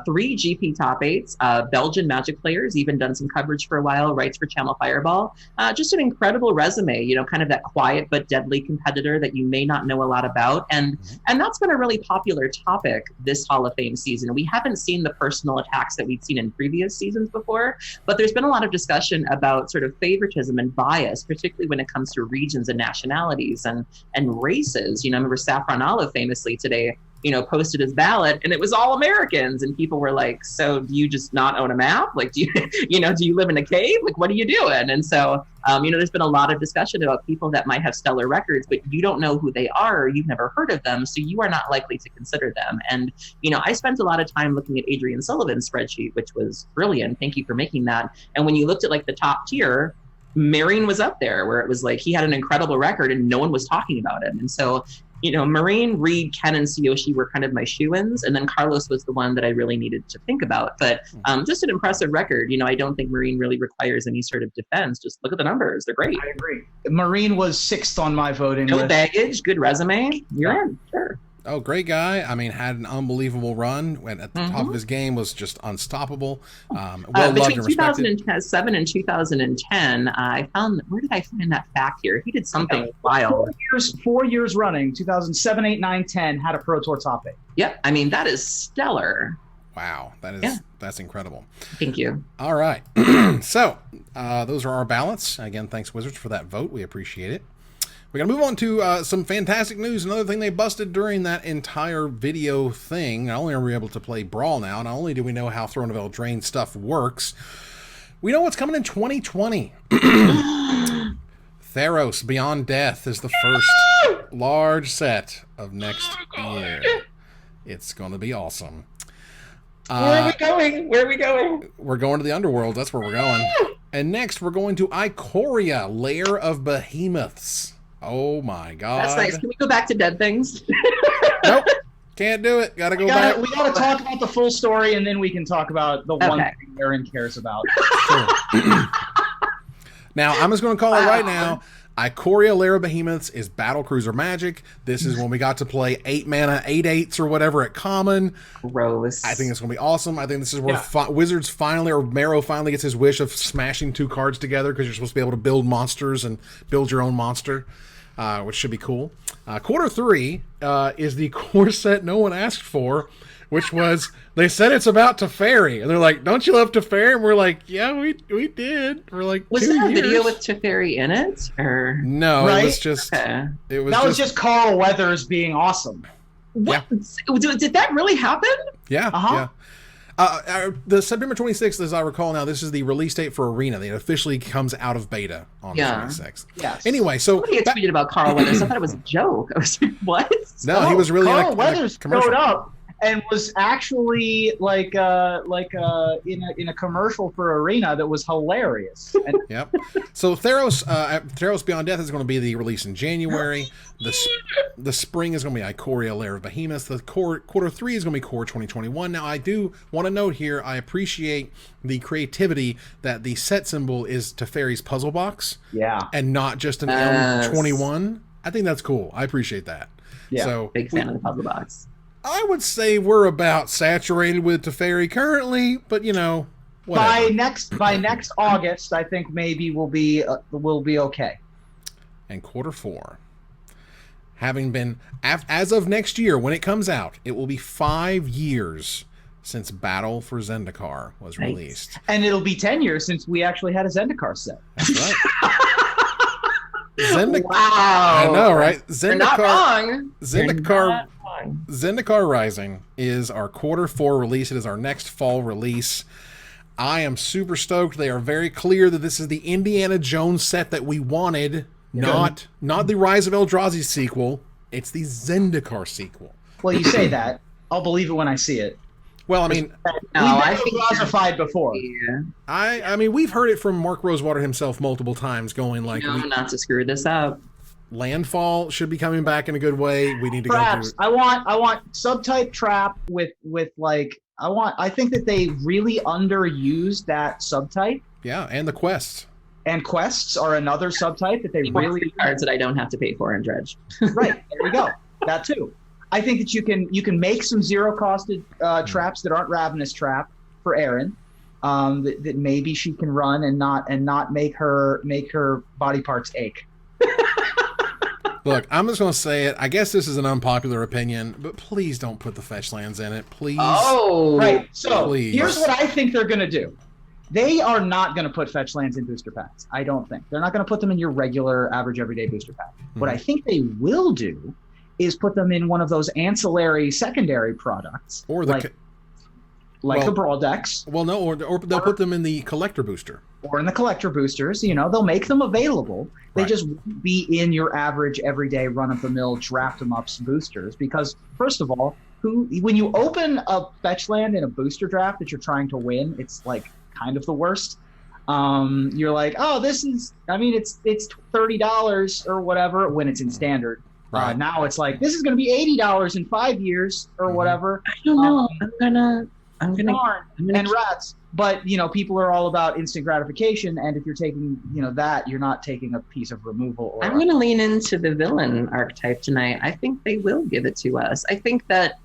3 GP top 8s, Belgian Magic players, even done some coverage for a while, writes for Channel Fireball. Just an incredible resume, kind of that quiet but deadly competitor that you may not know a lot about. And that's been a really popular topic this Hall of Fame season. We haven't seen the personal attacks that we've seen in previous seasons before, but there's been a lot of discussion about sort of favoritism and bias, particularly when it comes to regions and nationalities and races. I remember Saffron Olive famously today, posted his ballot and it was all Americans, and people were like, so do you just not own a map? Like, do you live in a cave? Like, what are you doing? And so, there's been a lot of discussion about people that might have stellar records, but you don't know who they are, or you've never heard of them, so you are not likely to consider them. And, I spent a lot of time looking at Adrian Sullivan's spreadsheet, which was brilliant. Thank you for making that. And when you looked at like the top tier, Marine was up there, where it was like he had an incredible record and no one was talking about him. And so, Marine, Reid, Ken, and Tsuyoshi were kind of my shoo-ins, and then Carlos was the one that I really needed to think about. But just an impressive record. I don't think Marine really requires any sort of defense. Just look at the numbers; they're great. I agree. Marine was 6th on my voting list. No baggage, good resume. You're in, sure. Oh, great guy. I mean, had an unbelievable run. Went at the top of his game, was just unstoppable. Well loved and respected. Between 2007 and 2010, I found, where did I find that fact here? He did something wild. 4 years running, 2007, 8, 9, 10, had a Pro Tour top 8. Yep. I mean, that is stellar. Wow. That's incredible. Thank you. All right. So those are our ballots. Again, thanks, Wizards, for that vote. We appreciate it. We're going to move on to some fantastic news. Another thing they busted during that entire video thing. Not only are we able to play Brawl now, not only do we know how Throne of Eldraine stuff works, we know what's coming in 2020. Theros Beyond Death is the first large set of next year. It's going to be awesome. Where are we going? We're going to the Underworld. That's where we're going. And next, we're going to Ikoria, Lair of Behemoths. Oh my God. That's nice. Can we go back to Dead Things? Nope. Can't do it. Gotta go back. We gotta talk about the full story, and then we can talk about the one thing Erin cares about. Sure. Now, I'm just going to call it right now. Ikoria, Lair of Behemoths is Battlecruiser Magic. This is when we got to play 8 mana, 8/8s or whatever at Common. Gross. I think it's going to be awesome. I think this is where Wizards finally, or Marrow finally gets his wish of smashing 2 cards together, because you're supposed to be able to build monsters and build your own monster, which should be cool. Quarter 3 is the core set no one asked for, which was, they said it's about Teferi. And they're like, don't you love Teferi? And we're like, yeah, we did. We're like, was there a video with Teferi in it? Or no, it was just that was just Carl Weathers being awesome. What? Yeah. Did that really happen? Yeah. Yeah. The September 26th, as I recall now, this is the release date for Arena. It officially comes out of beta on the 26th. Yes. Anyway, so somebody had tweeted about Carl Weathers. I thought it was a joke. I was like, what? No, he was really Carl Weathers in a commercial. showed up and was actually in a commercial for Arena that was hilarious. And yep. So Theros Beyond Death is going to be the release in January. The spring is going to be Ikoria, Lair of Behemoths. The quarter 3 is going to be Core 2021. Now, I do want to note here, I appreciate the creativity that the set symbol is Teferi's puzzle box. Yeah. And not just an M21. I think that's cool. I appreciate that. Yeah. So big fan of the puzzle box. I would say we're about saturated with Teferi currently, but you know, whatever. By next August, I think maybe we'll be okay. And Q4, having been as of next year when it comes out, it will be 5 years since Battle for Zendikar was released, and it'll be 10 years since we actually had a Zendikar set. That's right. Wow. I know, right? You're not wrong. Zendikar Rising is our Q4 release. It is our next fall release. I am super stoked. They are very clear that this is the Indiana Jones set that we wanted, not the Rise of Eldrazi sequel. It's the Zendikar sequel. Well, you say that. I'll believe it when I see it. Well, I mean, I think Eldrazified before. Yeah. I mean, we've heard it from Mark Rosewater himself multiple times, going like, not to screw this up. Landfall should be coming back in a good way. We need to Traps. go through. I want subtype trap with like I think that they really underused that subtype. Yeah, and the quests. And quests are another subtype that they really cards that I don't have to pay for in Dredge. Right, there we go. That too. I think that you can make some zero costed traps that aren't Ravenous Trap for Erin. That maybe she can run and not make her body parts ache. Look, I'm just going to say it. I guess this is an unpopular opinion, but please don't put the fetch lands in it. Please. Oh, right. So please. Here's what I think they're going to do. They are not going to put fetch lands in booster packs. I don't think. They're not going to put them in your regular average everyday booster pack. What I think they will do is put them in one of those ancillary secondary products. Or the like a Brawl Decks. Well, no, or they'll put them in the collector booster. Or in the collector boosters. You know, they'll make them available. They just won't be in your average, everyday, run-of-the-mill, draft-em-ups boosters. Because, first of all, when you open a fetch land in a booster draft that you're trying to win, it's, like, kind of the worst. You're like, oh, this is, I mean, it's $30 or whatever when it's in standard. Right. Now it's like, this is going to be $80 in 5 years or whatever. I don't know. I'm gonna and rats. But, you know, people are all about instant gratification, and if you're taking, you know, that, you're not taking a piece of removal. I'm going to lean into the villain archetype tonight. I think they will give it to us. I think that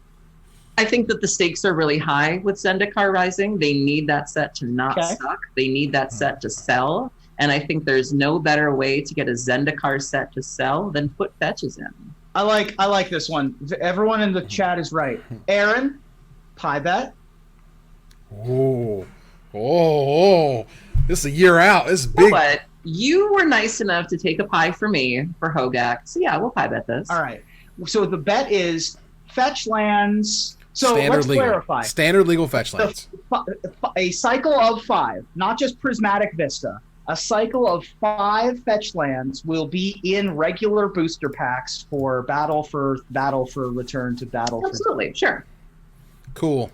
the stakes are really high with Zendikar Rising. They need that set to not suck. They need that set to sell. And I think there's no better way to get a Zendikar set to sell than put fetches in. I like this one. Everyone in the chat is right. Erin, pie bet. Oh, this is a year out. This is big. But you were nice enough to take a pie for me for Hogak. So yeah, we'll pie bet this. All right. So the bet is fetch lands. So let's clarify. Standard legal fetch lands. A cycle of 5, not just Prismatic Vista. A cycle of 5 fetch lands will be in regular booster packs for Battle for Return to Battle. Absolutely, sure. Cool.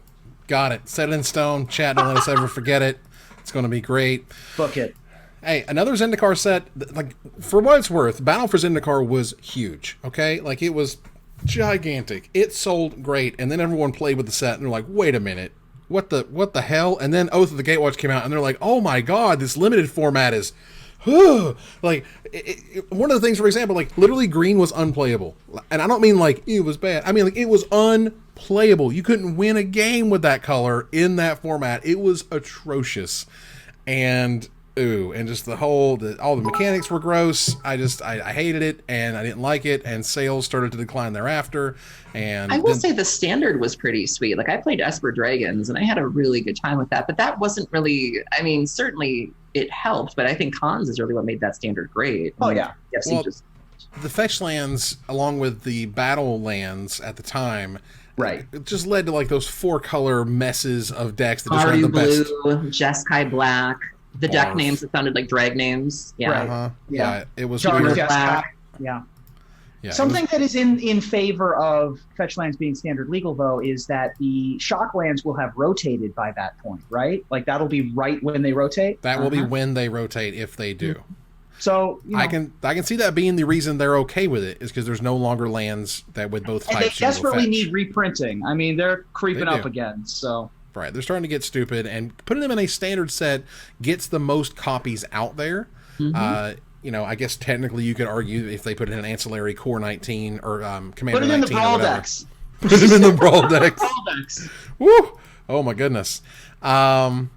Got it. Set it in stone. Chat, don't let us ever forget it. It's going to be great. Book it. Hey, another Zendikar set, like, for what it's worth, Battle for Zendikar was huge, okay? Like, it was gigantic. It sold great, and then everyone played with the set, and they're like, wait a minute. What the hell? And then Oath of the Gatewatch came out, and they're like, oh my god, this limited format is... like, one of the things, for example, like, literally green was unplayable. And I don't mean, like, it was bad. I mean, like, it was unplayable. You couldn't win a game with that color in that format. It was atrocious. And... and just all the mechanics were gross. I hated it, and I didn't like it, and sales started to decline thereafter. And I will say the standard was pretty sweet. Like, I played Esper Dragons, and I had a really good time with that, but that wasn't really, I mean, certainly it helped, but I think Cons is really what made that standard great. Oh, yeah. Yes, well, the fetch lands, along with the battle lands at the time, right, it just led to, like, those 4-color messes of decks that just ran the best. Blue, Jeskai Black. The deck names that sounded like drag names. Yeah. Right. Yeah. It was weird. Black. Yeah. Yeah, something that is in favor of fetch lands being standard legal, though, is that the shock lands will have rotated by that point, right? Like, that'll be right when they rotate. That will be when they rotate, if they do. So, you know, I can see that being the reason they're okay with it, is because there's no longer lands that with both types. And they desperately need reprinting. I mean, they're creeping up again. So. Right, they're starting to get stupid, and putting them in a standard set gets the most copies out there. You know, I guess technically you could argue if they put in an ancillary Core 19 or Commander 19 put it in the or Brawl whatever. decks. Put him in the Brawl decks. Brawl decks. Woo! Oh my goodness. That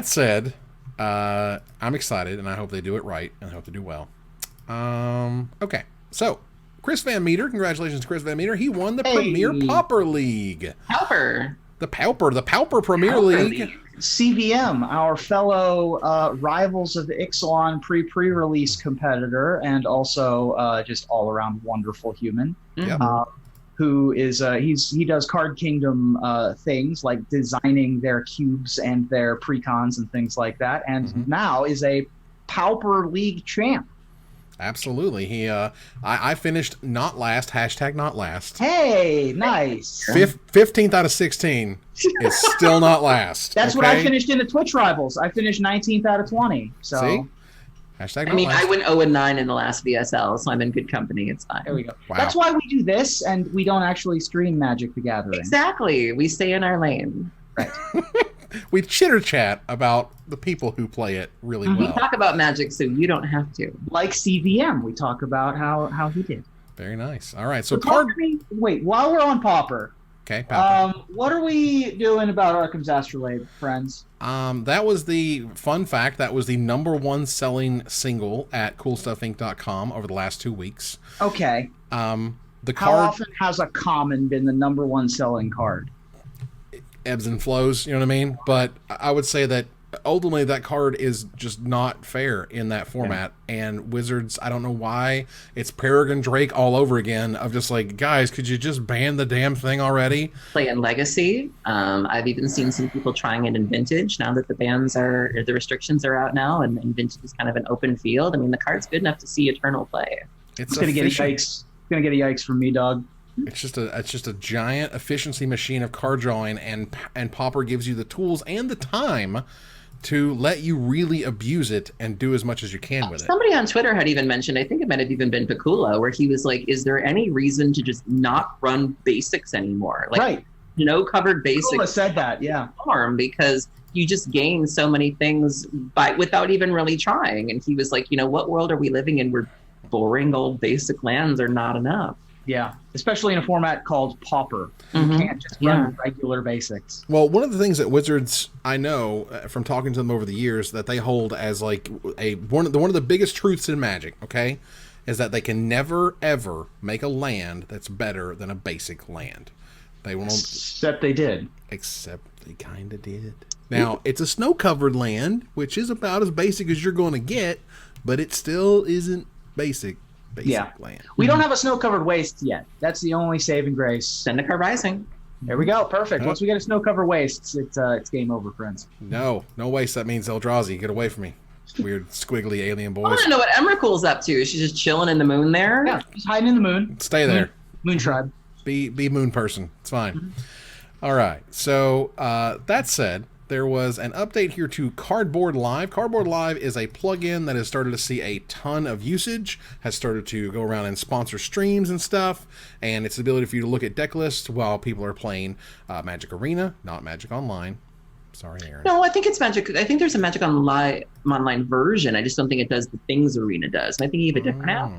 said, I'm excited, and I hope they do it right, and I hope they do well. Okay, so Chris Van Meter, congratulations, Chris Van Meter. He won the Premier Pauper League. Pauper. The Pauper Premier League. CVM, our fellow rivals of the Ixalan pre-release competitor, and also just all around wonderful human. Yep. Who is he does Card Kingdom things like designing their cubes and their precons and things like that, and now is a Pauper League champ. Absolutely. He I finished not last, #not last. Hey, nice. 15th out of 16 is still not last. That's what I finished in the Twitch Rivals. I finished 19th out of 20. So see? #not I mean, last. I went 0-9 in the last VSL, so I'm in good company. It's fine. there we go. Wow. That's why we do this, and we don't actually stream Magic the Gathering. Exactly. We stay in our lane. Right. We chitter chat about the people who play it really We well. talk about Magic, so you don't have to. Like CVM, we talk about how he did. Very nice. All right, so Wait, while we're on Pauper, okay, Pauper. what are we doing about Arkham's Astrolabe, friends? That was the fun fact. That was the #1 selling single at CoolStuffInc.com over the last 2 weeks. Okay. The How card often has a common been the #1 selling card? ebbs and flows, you know what I mean? But I would say that ultimately that card is just not fair in that format. And Wizards, I don't know why, it's Peregrine Drake all over again of just like, guys, could you just ban the damn thing already? Play in Legacy. I've even seen some people trying it in Vintage now that the restrictions are out now, and Vintage is kind of an open field. I mean, the card's good enough to see Eternal play. It's gonna get a yikes. It's gonna get a yikes from me, dog. It's just a giant efficiency machine of card drawing, and Pauper gives you the tools and the time to let you really abuse it and do as much as you can with it. Somebody on Twitter had even mentioned, I think it might have even been Pikula, where he was like, is there any reason to just not run basics anymore? Like, Right. no covered basics. Pikula said that, yeah. Farm, because you just gain so many things without even really trying. And he was like, what world are we living in where boring old basic lands are not enough? Yeah, especially in a format called Pauper. You can't just run regular basics. Well, one of the things that Wizards, I know from talking to them over the years, that they hold as like one of the biggest truths in Magic, okay, is that they can never ever make a land that's better than a basic land. They won't. Except they did. Except they kind of did. Now, it's a snow-covered land, which is about as basic as you're going to get, but it still isn't basic land. We don't have a snow-covered waste yet. That's the only saving grace. Zendikar Rising. There we go. Perfect. Once we get a snow-covered waste, it's game over, friends. No waste. That means Eldrazi. Get away from me. Weird, squiggly alien I boys. want to know what Emrakul's up to. She's just chilling in the moon there. Yeah, just hiding in the moon. Stay there. Moon tribe. Be moon person. It's fine. All right. So that said, there was an update here to Cardboard Live. Cardboard Live is a plugin that has started to see a ton of usage, has started to go around and sponsor streams and stuff, and it's the ability for you to look at deck lists while people are playing Magic Arena, not Magic Online. Sorry, Erin. No, I think it's Magic. I think there's a Magic Online version. I just don't think it does the things Arena does. I think you have a different app.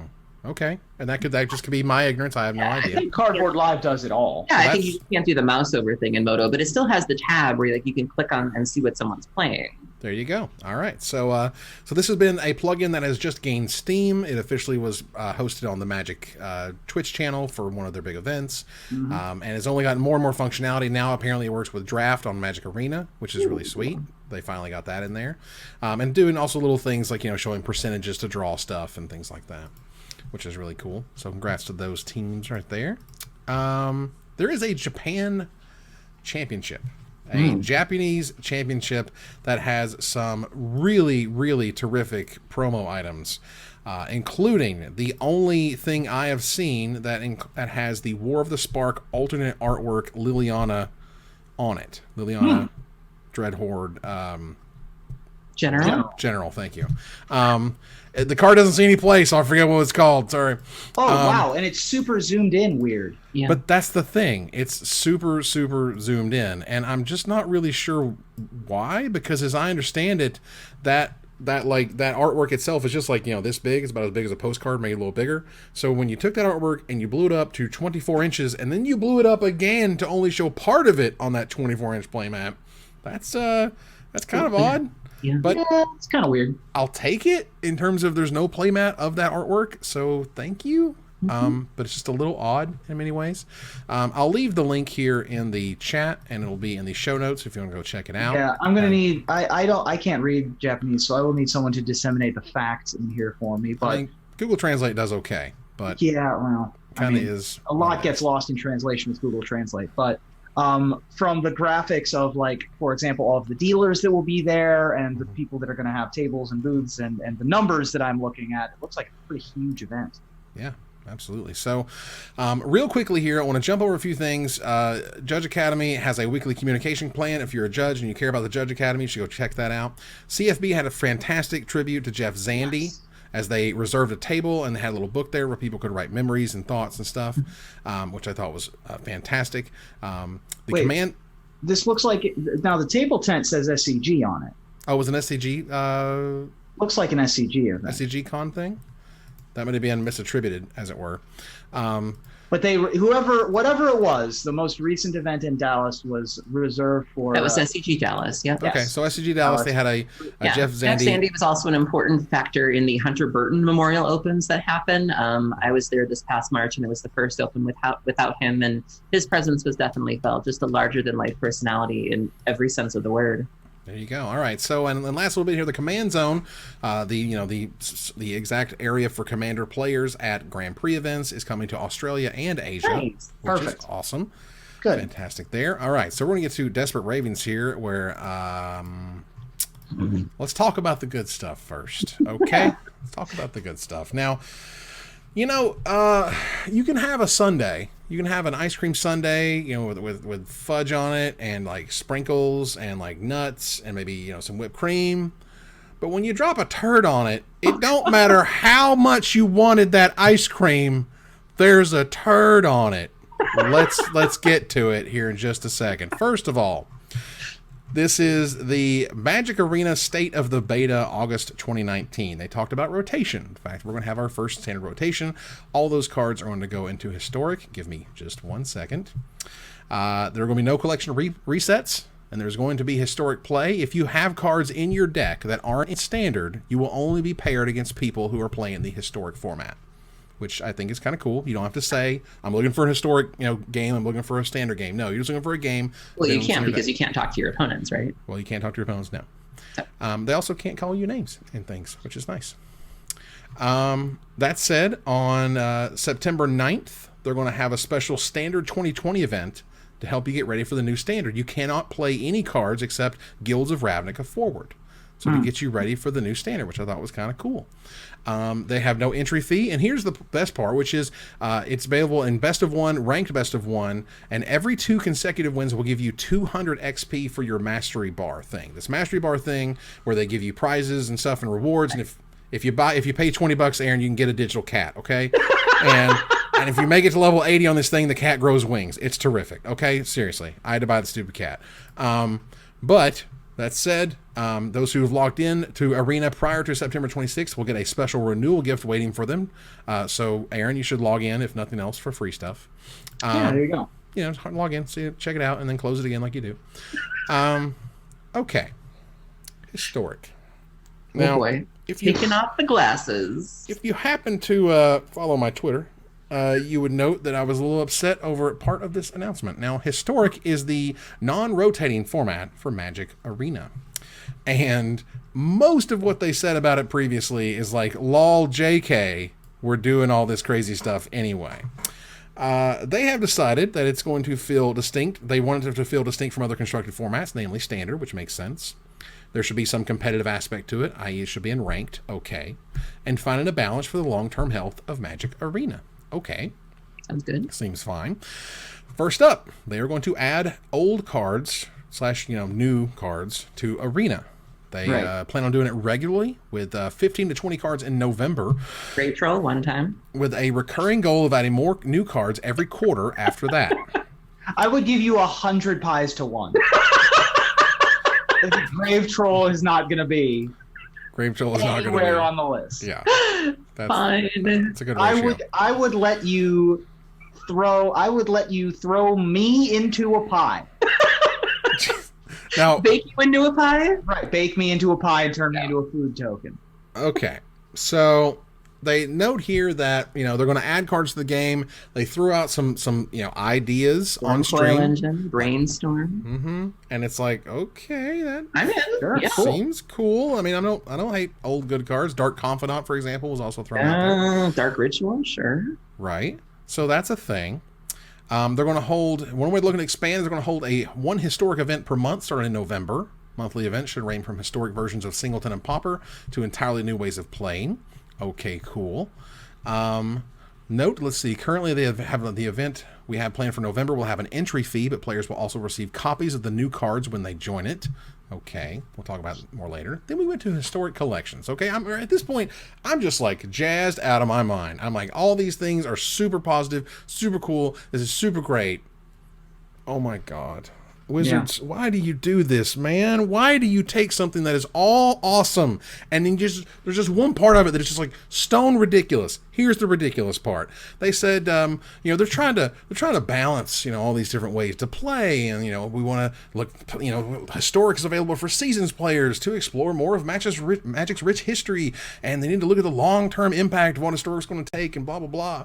Okay, and that just could be my ignorance. I have no idea. I think Cardboard Live does it all. Yeah, I think you just can't do the mouse over thing in Moto, but it still has the tab where you can click on and see what someone's playing. There you go. All right. So this has been a plugin that has just gained steam. It officially was hosted on the Magic Twitch channel for one of their big events, and it's only gotten more and more functionality. Now apparently it works with Draft on Magic Arena, which is really sweet. They finally got that in there, and doing also little things like showing percentages to draw stuff and things like that, which is really cool. So congrats to those teams right there. There is a Japan championship, a Japanese championship that has some really, really terrific promo items, including the only thing I have seen that has the War of the Spark alternate artwork Liliana on it. Liliana Dreadhorde. General, thank you. The card doesn't see any play, so I forget what it's called. Sorry. Oh, wow. And it's super zoomed in weird. Yeah. But that's the thing. It's super, super zoomed in. And I'm just not really sure why, because as I understand it, that that artwork itself is just like, this big. It's about as big as a postcard, maybe a little bigger. So when you took that artwork and you blew it up to 24 inches, and then you blew it up again to only show part of it on that 24-inch playmat, that's kind of odd. Yeah. But it's kind of weird. I'll take it in terms of there's no playmat of that artwork, so thank you. But it's just a little odd in many ways. I'll leave the link here in the chat, and it'll be in the show notes if you want to go check it out. Yeah, I'm gonna need. I can't read Japanese, so I will need someone to disseminate the facts in here for me. But Google Translate does okay. But yeah, well, kind of is a lot gets lost in translation with Google Translate. But from the graphics of, like, for example, all of the dealers that will be there and the people that are going to have tables and booths and the numbers that I'm looking at, it looks like a pretty huge event. Yeah. Absolutely. So real quickly here, I want to jump over a few things. Judge Academy has a weekly communication plan. If you're a judge and you care about the Judge Academy, you should go check that out. CFB had a fantastic tribute to Jeff Zandi as they reserved a table and had a little book there where people could write memories and thoughts and stuff, which I thought was fantastic. This looks like now the table tent says SCG on it. Oh, it was an SCG? Looks like an SCG event. SCG con thing? That might have been misattributed, as it were. But whatever it was, the most recent event in Dallas was reserved for. That was SCG Dallas, yeah. Okay, so SCG Dallas, they had a Jeff Zandi. Jeff Zandi was also an important factor in the Hunter Burton Memorial Opens that happened. I was there this past March, and it was the first Open without him, and his presence was definitely felt. Just a larger-than-life personality in every sense of the word. There you go. All right. So, and last little bit here, the command zone, the exact area for commander players at Grand Prix events is coming to Australia and Asia, nice. Which Perfect. is awesome. Good. Fantastic there. All right. So we're going to get to Desperate Ravens here, where let's talk about the good stuff first. Okay. Let's talk about the good stuff. Now, you can have a sundae. You can have an ice cream sundae, with fudge on it and like sprinkles and like nuts and maybe, some whipped cream. But when you drop a turd on it, it don't matter how much you wanted that ice cream, there's a turd on it. Let's get to it here in just a second. First of all, this is the Magic Arena State of the Beta, August 2019. They talked about rotation. In fact, we're going to have our first standard rotation. All those cards are going to go into Historic. Give me just 1 second. There are going to be no collection resets, and there's going to be Historic play. If you have cards in your deck that aren't in Standard, you will only be paired against people who are playing the Historic format, which I think is kind of cool. You don't have to say, I'm looking for a Historic game, I'm looking for a Standard game. No, you're just looking for a game. Well, you can't, because you can't talk to your opponents, right? Well, you can't talk to your opponents, no. They also can't call you names and things, which is nice. That said, on September 9th, they're going to have a special Standard 2020 event to help you get ready for the new Standard. You cannot play any cards except Guilds of Ravnica Forward. So to get you ready for the new Standard, which I thought was kind of cool. They have no entry fee, and here's the best part, which is it's available in Best of 1, Ranked Best of 1, and every 2 consecutive wins will give you 200 XP for your Mastery Bar thing. This Mastery Bar thing, where they give you prizes and stuff and rewards, and if you pay $20, Aaron, you can get a digital cat, okay? And if you make it to level 80 on this thing, the cat grows wings. It's terrific, okay? Seriously, I had to buy the stupid cat. But that said, those who have logged in to Arena prior to September 26th will get a special renewal gift waiting for them. So, Aaron, you should log in, if nothing else, for free stuff. Yeah, there you go. Log in, see it, check it out, and then close it again like you do. Okay. Historic. Now, boy. Taking off the glasses. If you happen to follow my Twitter, you would note that I was a little upset over part of this announcement. Now, Historic is the non-rotating format for Magic Arena. And most of what they said about it previously is like, lol, JK, we're doing all this crazy stuff anyway. They have decided that it's going to feel distinct. They wanted it to feel distinct from other constructed formats, namely Standard, which makes sense. There should be some competitive aspect to it, i.e. it should be in Ranked, okay. And finding a balance for the long-term health of Magic Arena. Okay. Sounds good. Seems fine. First up, they are going to add old cards / new cards to Arena. They plan on doing it regularly with 15 to 20 cards in November. Great troll one time. With a recurring goal of adding more new cards every quarter after that. I would give you 100 pies to 1. The Grave Troll is not going to be. Grape Joel is not going to anywhere be on the list. Yeah, Fine. that's a good ratio. I would let you throw me into a pie. Now, Bake you into a pie? Right, bake me into a pie and turn me into a food token. okay, so they note here that they're going to add cards to the game. They threw out some ideas on stream. Engine, brainstorm. Mm-hmm. And it's like, okay, that I'm in. Sure, Yeah. seems cool. I mean, I don't hate old good cards. Dark Confidant, for example, was also thrown out there. Dark Ritual, sure. Right. So that's a thing. They're going to hold, one way to look at expand, they're going to hold one historic event per month starting in November. Monthly events should range from historic versions of Singleton and Pauper to entirely new ways of playing. Okay, cool. Note, let's see, currently they have the event we have planned for November will have an entry fee, but players will also receive copies of the new cards when they join it. Okay, we'll talk about it more later. Then we went to historic collections. Okay, at this point, I'm just like jazzed out of my mind. I'm like, all these things are super positive, super cool. This is super great. Oh my God. Wizards, why do you do this, man? Why do you take something that is all awesome and then there's just one part of it that is just like stone ridiculous? Here's the ridiculous part. They said, they're trying to balance, all these different ways to play, and we want to look, historic is available for seasons players to explore more of Magic's rich history, and they need to look at the long-term impact of what historic's going to take, and blah blah blah.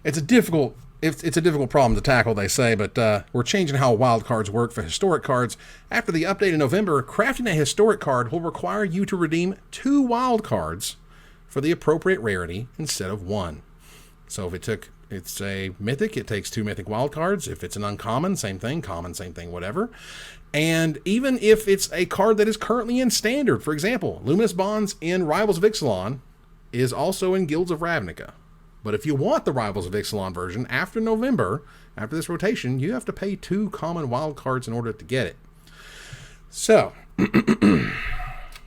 It's a difficult problem to tackle, they say, but we're changing how wild cards work for historic cards. After the update in November, crafting a historic card will require you to redeem 2 wild cards for the appropriate rarity instead of 1. So if it's a mythic, it takes 2 mythic wild cards. If it's an uncommon, same thing, common, same thing, whatever. And even if it's a card that is currently in standard, for example, Luminous Bonds in Rivals of Ixalan is also in Guilds of Ravnica. But if you want the Rivals of Ixalan version after November, after this rotation, you have to pay 2 common wild cards in order to get it. So,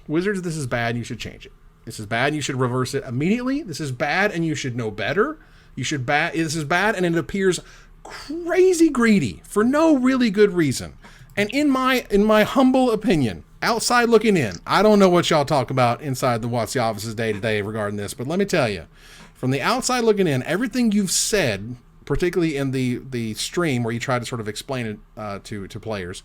Wizards, this is bad. You should change it. This is bad. You should reverse it immediately. This is bad, and you should know better. This is bad, and it appears crazy greedy for no really good reason. And in my humble opinion, outside looking in, I don't know what y'all talk about inside the What's the Office's day to day regarding this, but let me tell you. From the outside looking in, everything you've said, particularly in the stream where you try to sort of explain it to players,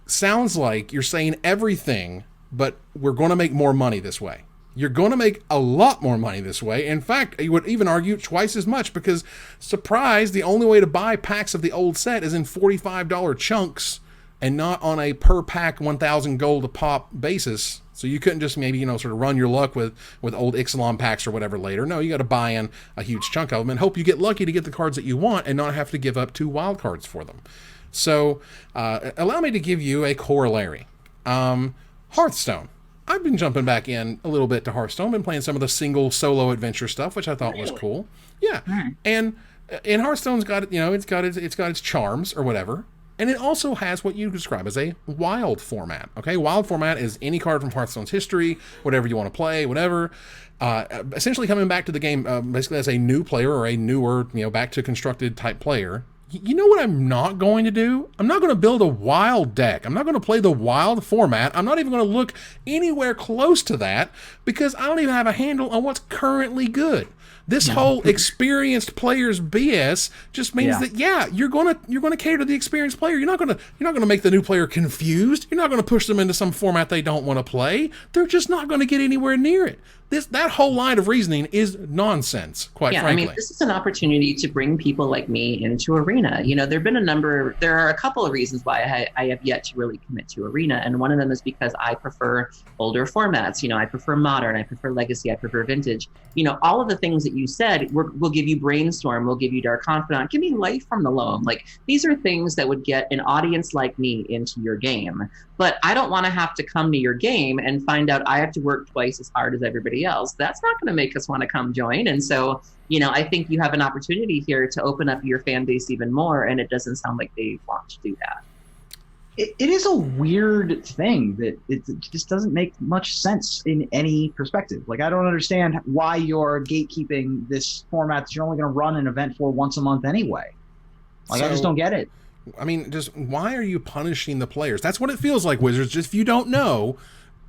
sounds like you're saying everything, but we're going to make more money this way. You're going to make a lot more money this way. In fact, you would even argue twice as much because, surprise, the only way to buy packs of the old set is in $45 chunks and not on a per pack 1,000 gold a pop basis. So you couldn't just maybe, sort of run your luck with old Ixalan packs or whatever later. No, you got to buy in a huge chunk of them and hope you get lucky to get the cards that you want and not have to give up 2 wild cards for them. So allow me to give you a corollary. Hearthstone. I've been jumping back in a little bit to Hearthstone. Been playing some of the single solo adventure stuff, which I thought was cool. Yeah, and Hearthstone's got it's got its charms or whatever. And it also has what you describe as a wild format. Okay, wild format is any card from Hearthstone's history, whatever you want to play, whatever. Essentially coming back to the game basically as a new player or a newer, back to constructed type player. You know what I'm not going to do? I'm not going to build a wild deck. I'm not going to play the wild format. I'm not even going to look anywhere close to that because I don't even have a handle on what's currently good. This whole experienced players BS just means that you're gonna cater to the experienced player. You're not gonna make the new player confused. You're not gonna push them into some format they don't want to play. They're just not gonna get anywhere near it. That whole line of reasoning is nonsense, quite frankly. I mean, this is an opportunity to bring people like me into Arena. There are a couple of reasons why I have yet to really commit to Arena, and one of them is because I prefer older formats. I prefer Modern, I prefer Legacy, I prefer Vintage. All of the things that you said, we'll give you Brainstorm, we'll give you Dark Confidant, give me Life from the Loam. Like, these are things that would get an audience like me into your game. But I don't want to have to come to your game and find out I have to work twice as hard as everybody else. That's not going to make us want to come join. And so, I think you have an opportunity here to open up your fan base even more, and it doesn't sound like they want to do that. It is a weird thing that it just doesn't make much sense in any perspective. Like, I don't understand why you're gatekeeping this format that you're only going to run an event for once a month anyway. Like, I just don't get it. I mean, just why are you punishing the players? That's what it feels like, Wizards. Just if you don't know,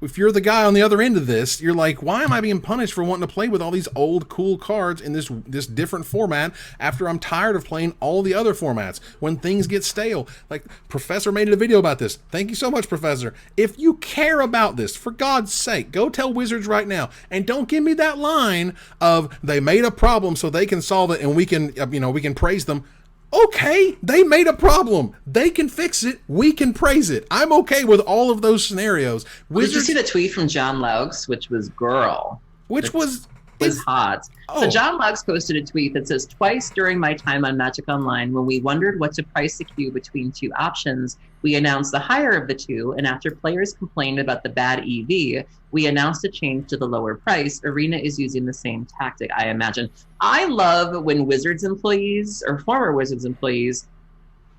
if you're the guy on the other end of this, you're like, why am I being punished for wanting to play with all these old cool cards in this different format after I'm tired of playing all the other formats when things get stale? Like, Professor made a video about this. Thank you so much, Professor. If you care about this, for God's sake, go tell Wizards right now, and don't give me that line of they made a problem so they can solve it and we can, we can praise them. Okay, they made a problem. They can fix it. We can praise it. I'm okay with all of those scenarios. Did you see the tweet from John Loucks, which was girl? Which was hot. Oh. So John Loucks posted a tweet that says, twice during my time on Magic Online, when we wondered what to price the queue between two options, we announced the higher of the two, and after players complained about the bad EV, we announced a change to the lower price. Arena is using the same tactic, I imagine. I love when Wizards employees or former Wizards employees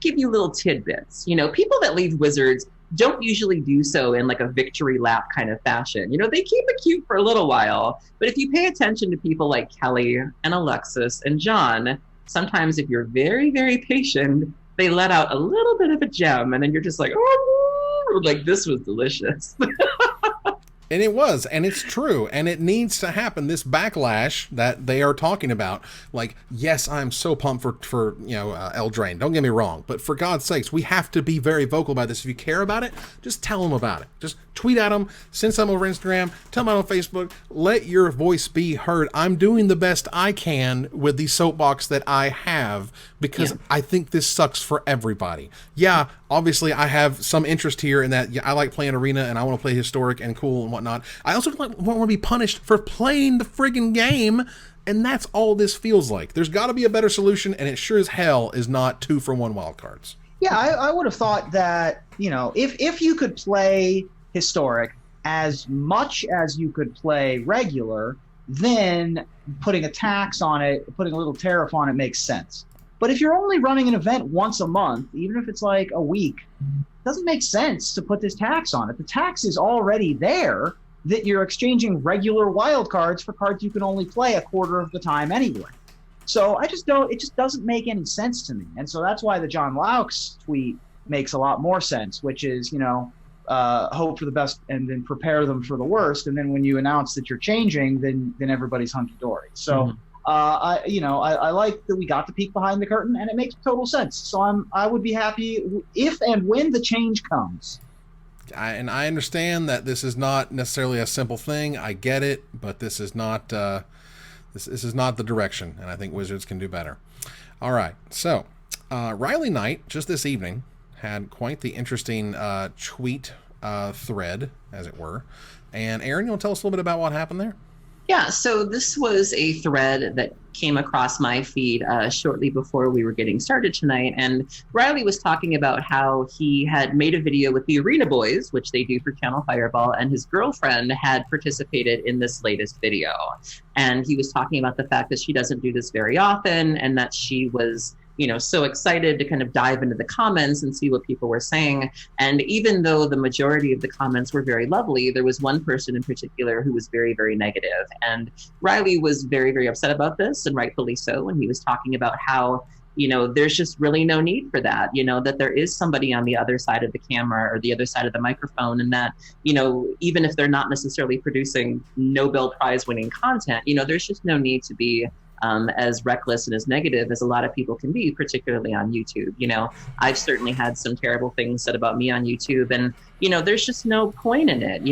give you little tidbits. People that leave Wizards don't usually do so in like a victory lap kind of fashion. They keep it cute for a little while, but if you pay attention to people like Kelly and Alexis and John, sometimes if you're very, very patient, they let out a little bit of a gem, and then you're just like, oh, like, this was delicious. And it was, and it's true, and it needs to happen. This backlash that they are talking about, like, yes, I'm so pumped for Eldraine. Don't get me wrong, but for God's sakes, we have to be very vocal about this. If you care about it, just tell them about it. Just tweet at them, send some over Instagram, tell them on Facebook. Let your voice be heard. I'm doing the best I can with the soapbox that I have because I think this sucks for everybody. Yeah, obviously, I have some interest here in that. Yeah, I like playing Arena, and I want to play Historic and cool and whatnot. I also don't want to be punished for playing the friggin' game, and that's all this feels like. There's got to be a better solution, and it sure as hell is not 2-for-1 wildcards. Yeah, I would have thought that, if you could play Historic as much as you could play regular, then putting a tax on it, putting a little tariff on it makes sense. But if you're only running an event once a month, even if it's like a week, it doesn't make sense to put this tax on it. The tax is already there that you're exchanging regular wild cards for cards you can only play a quarter of the time anyway. So it just doesn't make any sense to me. And so that's why the John Loucks tweet makes a lot more sense, which is, hope for the best and then prepare them for the worst. And then when you announce that you're changing, then everybody's hunky-dory. So I like that we got the peek behind the curtain, and it makes total sense. So I would be happy if and when the change comes. I understand that this is not necessarily a simple thing. I get it, but this is not this is not the direction, and I think Wizards can do better. All right, so Riley Knight just this evening had quite the interesting tweet thread, as it were. And Erin, you want to tell us a little bit about what happened there? Yeah, so this was a thread that came across my feed shortly before we were getting started tonight. And Riley was talking about how he had made a video with the Arena Boys, which they do for Channel Fireball, and his girlfriend had participated in this latest video. And he was talking about the fact that she doesn't do this very often, and that she was so excited to kind of dive into the comments and see what people were saying. And even though the majority of the comments were very lovely, there was one person in particular who was very, very negative. And Riley was very, very upset about this, and rightfully so. And he was talking about how, there's just really no need for that, that there is somebody on the other side of the camera or the other side of the microphone, and that, even if they're not necessarily producing Nobel Prize winning content, there's just no need to be as reckless and as negative as a lot of people can be, particularly on YouTube. I've certainly had some terrible things said about me on YouTube, and, there's just no point in it.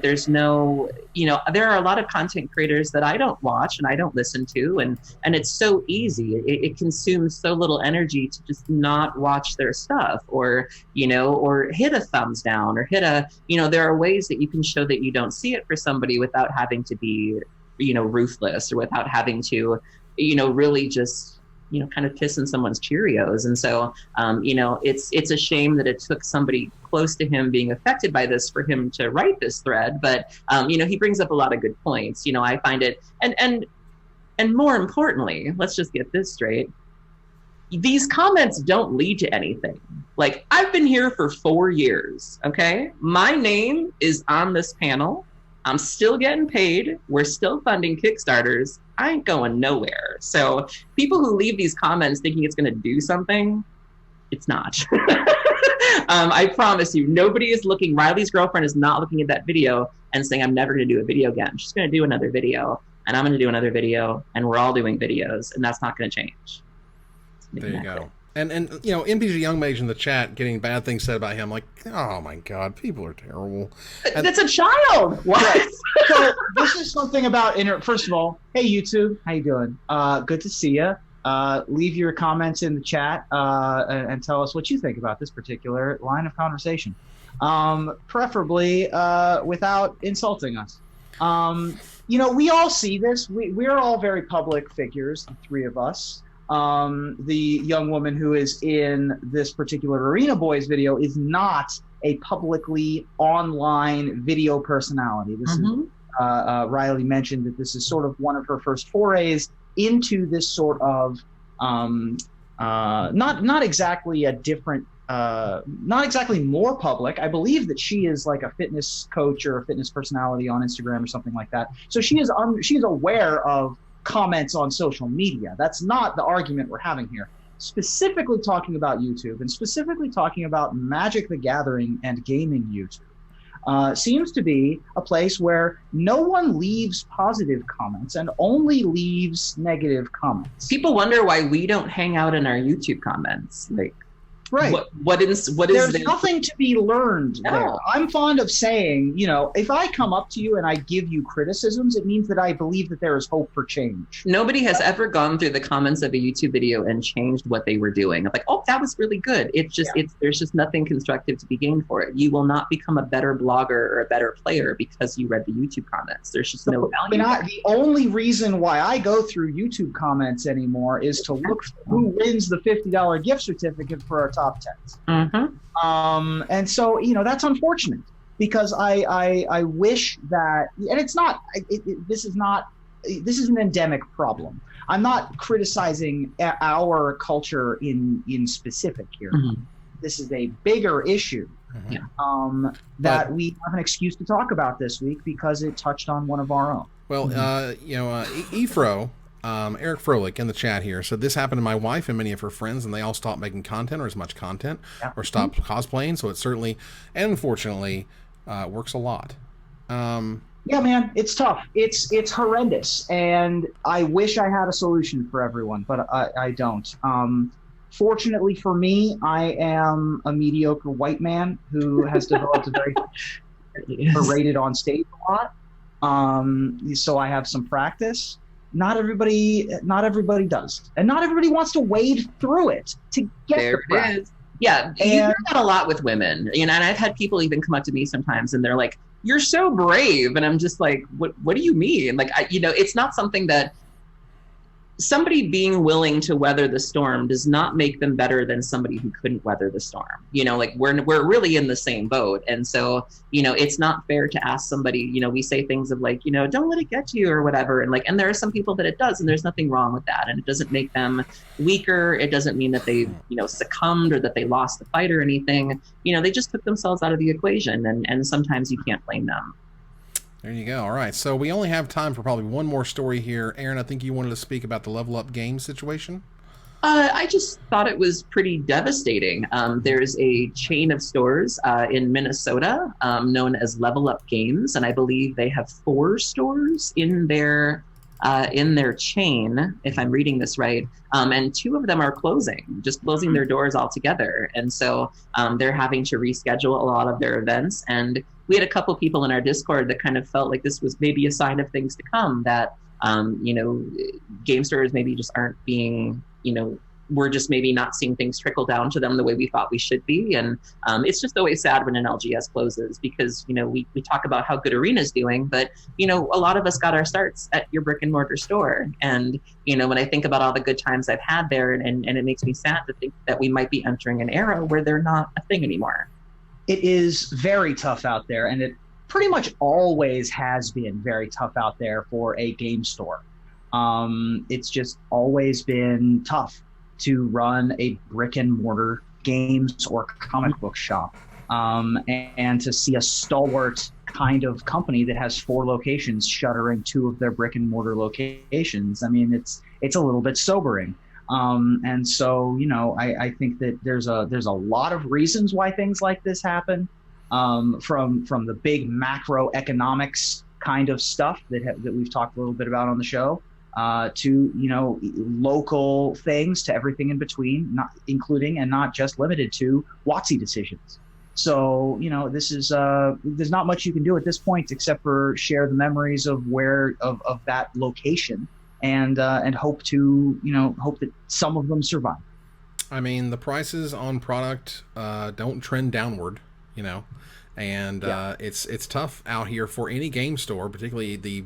There's no, there are a lot of content creators that I don't watch and I don't listen to, and it's so easy. It consumes so little energy to just not watch their stuff, or hit a thumbs down, or there are ways that you can show that you don't see it for somebody without having to be ruthless, or without having to, really just, kind of piss in someone's Cheerios. And so, it's a shame that it took somebody close to him being affected by this for him to write this thread. But, he brings up a lot of good points. I find it, and more importantly, let's just get this straight. These comments don't lead to anything. Like, I've been here for 4 years, okay? My name is on this panel. I'm still getting paid. We're still funding Kickstarters. I ain't going nowhere. So people who leave these comments thinking it's going to do something, It's not. I promise you, nobody is looking. Riley's girlfriend is not looking at that video and saying, I'm never going to do a video again. She's going to do another video, and I'm going to do another video, and we're all doing videos, and that's not going to change. There you go. And you know, MPG Young Mage in the chat getting bad things said about him, like, oh my God, people are terrible. And that's a child. What? So this is something about First of all, hey YouTube, how you doing? Good to see you. Leave your comments in the chat and tell us what you think about this particular line of conversation, preferably without insulting us. You know, we all see this. We're all very public figures, the three of us. The young woman who is in this particular Arena Boys video is not a publicly online video personality. This is Riley mentioned that this is sort of one of her first forays into this sort of not exactly a different not exactly more public. I believe that she is like a fitness coach or a fitness personality on Instagram or something like that. So she is aware of comments on social media. That's not the argument we're having here. Specifically talking about YouTube and specifically talking about Magic the Gathering and gaming YouTube seems to be a place where no one leaves positive comments and only leaves negative comments. People wonder why we don't hang out in our YouTube comments. Like, right. What is There's nothing to be learned there. I'm fond of saying, you know, if I come up to you and I give you criticisms, it means that I believe that there is hope for change. Nobody has ever gone through the comments of a YouTube video and changed what they were doing. Like, oh, that was really good. It's just, there's just nothing constructive to be gained for it. You will not become a better blogger or a better player because you read the YouTube comments. There's just no value. The only reason why I go through YouTube comments anymore is to look for who wins the $50 gift certificate for our top 10s. And so, you know, that's unfortunate because I wish that, and it's not, this is an endemic problem. I'm not criticizing our culture in specific here. This is a bigger issue that we have an excuse to talk about this week because it touched on one of our own. Well, you know, Efro, Eric Froelich in the chat here said this happened to my wife and many of her friends, and they all stopped making content or as much content or stopped cosplaying. So it certainly and unfortunately works a lot. Yeah, man, it's tough. It's horrendous, and I wish I had a solution for everyone, but I don't. Fortunately for me, I am a mediocre white man who has developed a very rated on stage a lot. So I have some practice. Not everybody does, and not everybody wants to wade through it to get there. It is. Yeah, you hear that a lot with women, you know. And I've had people even come up to me sometimes, and they're like, "You're so brave," and I'm just like, "What do you mean?" Like, you know, it's not something that somebody being willing to weather the storm does not make them better than somebody who couldn't weather the storm. You know, like we're really in the same boat. And so, you know, it's not fair to ask somebody, you know, we say things of like, you know, don't let it get to you or whatever. And like, and there are some people that it does, and there's nothing wrong with that. And it doesn't make them weaker. It doesn't mean that they, you know, succumbed or that they lost the fight or anything. You know, they just took themselves out of the equation, and sometimes you can't blame them. There you go. All right. So we only have time for probably one more story here. Erin, I think you wanted to speak about the Level Up game situation. I just thought it was pretty devastating. There's a chain of stores in Minnesota known as Level Up Games, and I believe they have 4 stores in their chain, if I'm reading this right. And 2 of them are closing their doors altogether. And so they're having to reschedule a lot of their events. And we had a couple people in our Discord that kind of felt like this was maybe a sign of things to come, that, you know, game stores maybe just aren't being, you know, we're just maybe not seeing things trickle down to them the way we thought we should be. And it's just always sad when an LGS closes because, you know, we talk about how good Arena's doing, but, you know, a lot of us got our starts at your brick and mortar store. And, you know, when I think about all the good times I've had there, and it makes me sad to think that we might be entering an era where they're not a thing anymore. It is very tough out there, and it pretty much always has been very tough out there for a game store. It's just always been tough to run a brick and mortar games or comic book shop, and to see a stalwart kind of company that has 4 locations shuttering 2 of their brick and mortar locations. I mean, it's a little bit sobering. And so, I think that there's a lot of reasons why things like this happen, from the big macroeconomics kind of stuff that we've talked a little bit about on the show, to local things, to everything in between, not including and not just limited to WotC decisions. So this is there's not much you can do at this point except for share the memories of of that location, and hope that some of them survive. I mean, the prices on product don't trend downward, and it's tough out here for any game store, particularly the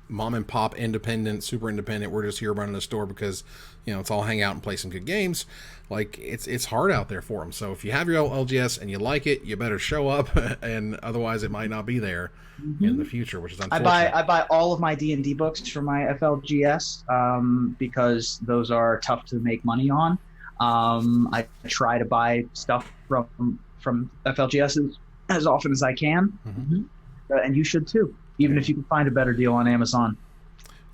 mom and pop, independent, super independent. We're just here running a store because it's all hang out and play some good games. Like it's hard out there for them. So if you have your LGS and you like it, you better show up, and otherwise it might not be there in the future, which is unfortunate. I buy all of my D&D books for my FLGS because those are tough to make money on. I try to buy stuff from FLGS as often as I can, and you should too, even if you can find a better deal on Amazon.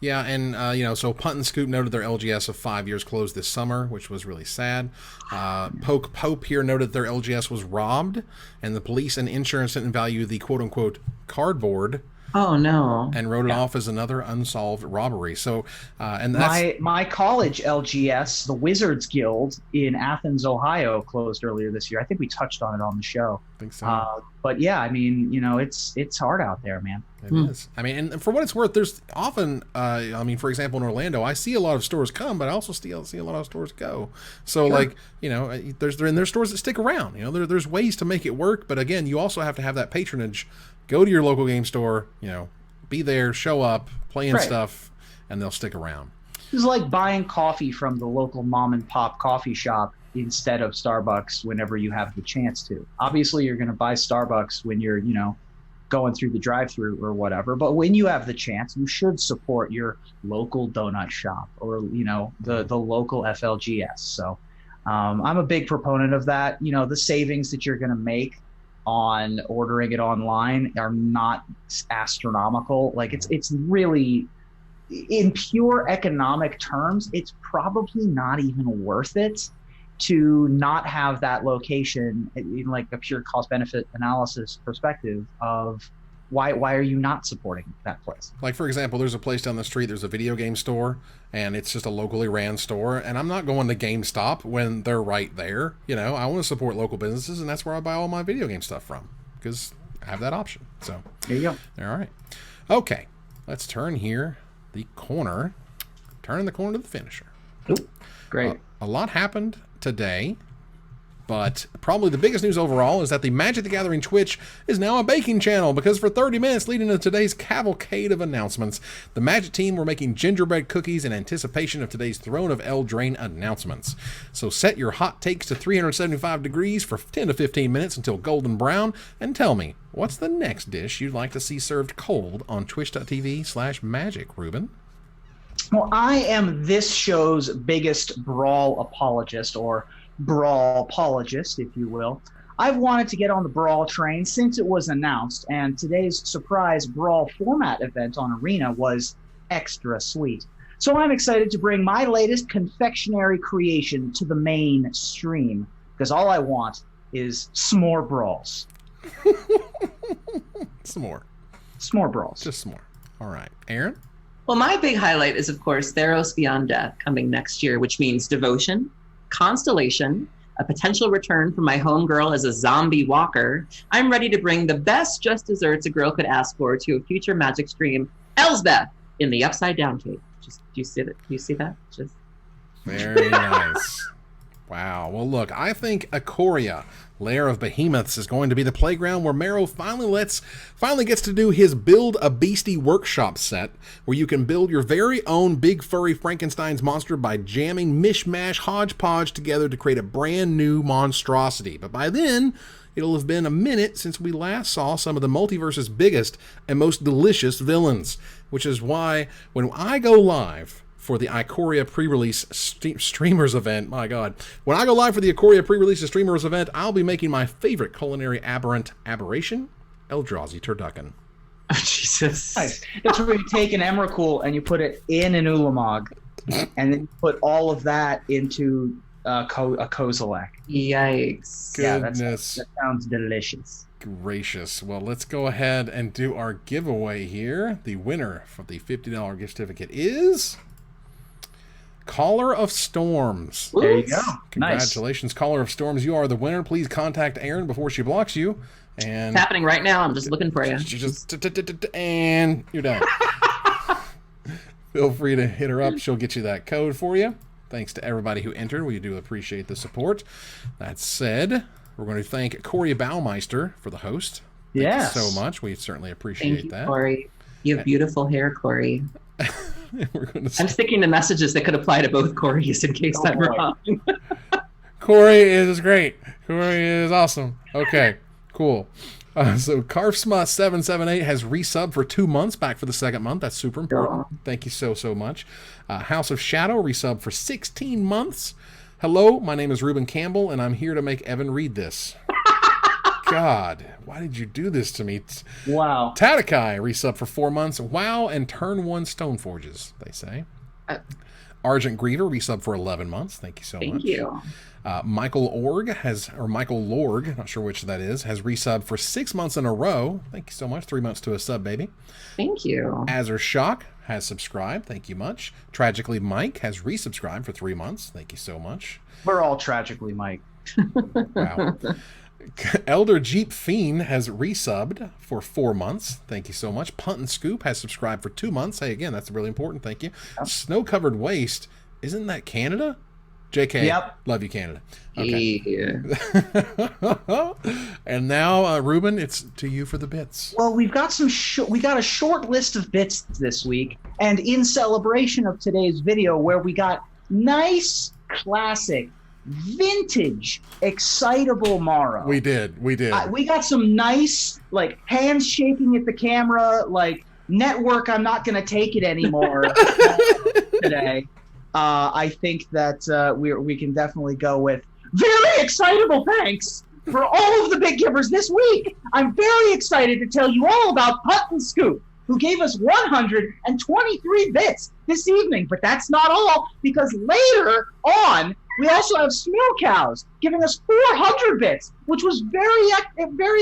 Yeah, and so Punt and Scoop noted their LGS of 5 years closed this summer, which was really sad. Pope here noted their LGS was robbed, and the police and insurance didn't value the quote-unquote cardboard. Oh no! And wrote it off as another unsolved robbery. So, and that's my college LGS, the Wizards Guild in Athens, Ohio, closed earlier this year. I think we touched on it on the show. I think so. But yeah, I mean, it's hard out there, man. It is. I mean, and for what it's worth, there's often, for example, in Orlando, I see a lot of stores come, but I also see a lot of stores go. So, there's stores that stick around. There's ways to make it work, but again, you also have to have that patronage. Go to your local game store, be there, show up, playing stuff, and they'll stick around. It's like buying coffee from the local mom and pop coffee shop instead of Starbucks whenever you have the chance to. Obviously, you're going to buy Starbucks when you're, going through the drive-thru or whatever. But when you have the chance, you should support your local donut shop or, the local FLGS. So I'm a big proponent of that. The savings that you're going to make on ordering it online are not astronomical. Like it's really, in pure economic terms, it's probably not even worth it to not have that location in like a pure cost benefit analysis perspective of why are you not supporting that place? Like, for example, there's a place down the street, there's a video game store, and it's just a locally ran store, and I'm not going to GameStop when they're right there. I want to support local businesses, and that's where I buy all my video game stuff from, because I have that option. So there you go. All right. Okay, let's turn the corner to the finisher. Ooh, great. A lot happened today. But probably the biggest news overall is that the Magic the Gathering Twitch is now a baking channel, because for 30 minutes leading to today's cavalcade of announcements, the Magic team were making gingerbread cookies in anticipation of today's Throne of Eldraine announcements. So set your hot takes to 375 degrees for 10 to 15 minutes until golden brown, and tell me, what's the next dish you'd like to see served cold on twitch.tv/magic, Reuben? Well, I am this show's biggest Brawl apologist, or Brawl apologist, if you will. I've wanted to get on the Brawl train since it was announced, and today's surprise Brawl format event on Arena was extra sweet. So I'm excited to bring my latest confectionery creation to the main stream, because all I want is s'more brawls. S'more brawls. Just s'more. All right. Erin? Well, my big highlight is, of course, Theros Beyond Death coming next year, which means devotion, constellation, a potential return from my homegirl as a zombie walker. I'm ready to bring the best just desserts a girl could ask for to a future Magic stream, Elsbeth in the Upside Down Cave. Just, do you see that? Just very nice. Wow. Well, look, I think Ikoria, Lair of Behemoths, is going to be the playground where Mero finally gets to do his Build a Beastie workshop set, where you can build your very own big furry Frankenstein's monster by jamming mishmash hodgepodge together to create a brand new monstrosity. But by then, it'll have been a minute since we last saw some of the multiverse's biggest and most delicious villains, which is why when I go live for the Ikoria pre-release streamers event, my God, when I go live for the Ikoria pre-release streamers event, I'll be making my favorite culinary aberration, Eldrazi turducken. Oh, Jesus. Nice. That's where you take an Emrakul and you put it in an Ulamog. and then put all of that into a Kozilek. Yikes. Goodness. That sounds delicious. Gracious. Well, let's go ahead and do our giveaway here. The winner for the $50 gift certificate is Caller of Storms. There you go. Congratulations, nice. Caller of Storms. You are the winner. Please contact Erin before she blocks you. And it's happening right now. I'm just looking for you. And you're done. Feel free to hit her up. She'll get you that code for you. Thanks to everybody who entered. We do appreciate the support. That said, we're going to thank Corey Baumeister for the host. Thank you so much. We certainly appreciate that. Corey. You have beautiful hair, Corey. I'm sticking to messages that could apply to both Corys in case I'm wrong. Corey is great. Corey is awesome. Okay, cool. So Carfsma778 has resubbed for 2 months, back for the second month. That's super important. Thank you so much. House of Shadow resubbed for 16 months. Hello, my name is Reuben Campbell, and I'm here to make Evan read this. God, why did you do this to me? Wow. Tatakai resubbed for 4 months. Wow, and turn 1 Stoneforges, they say. Argent Griever resubbed for 11 months. Thank you so much. Thank you. Michael Lorg, not sure which that is, has resubbed for 6 months in a row. Thank you so much. 3 months to a sub, baby. Thank you. Azure Shock has subscribed. Thank you much. Tragically Mike has resubscribed for 3 months. Thank you so much. We're all tragically Mike. Wow. Elder Jeep Fiend has resubbed for 4 months. Thank you so much. Punt and Scoop has subscribed for 2 months. Hey, again, that's really important. Thank you. Yep. Snow Covered Waste. Isn't that Canada? JK. Yep. Love you, Canada. Okay. Yeah. And now, Reuben, it's to you for the bits. Well, we've got we got a short list of bits this week, and in celebration of today's video, where we got nice, classic, vintage, excitable Morrow. We did. We got some nice, like, hands shaking at the camera, like, network, I'm not going to take it anymore today. I think that we can definitely go with very excitable thanks for all of the big givers this week. I'm very excited to tell you all about Punt and Scoop, who gave us 123 bits this evening. But that's not all, because later on, we also have Smill Cows giving us 400 bits, which was very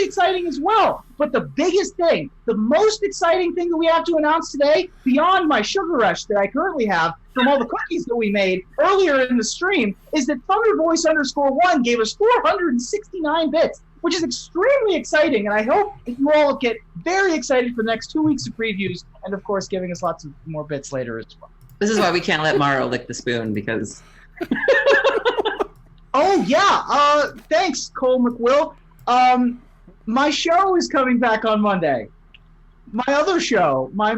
exciting as well. But the biggest thing, the most exciting thing that we have to announce today, beyond my sugar rush that I currently have from all the cookies that we made earlier in the stream, is that ThunderVoice_1 gave us 469 bits, which is extremely exciting. And I hope you all get very excited for the next 2 weeks of previews, and of course giving us lots of more bits later as well. This is why we can't let Morrow lick the spoon, because... Oh, yeah. Thanks, Cole McWill. My show is coming back on Monday. My other show, my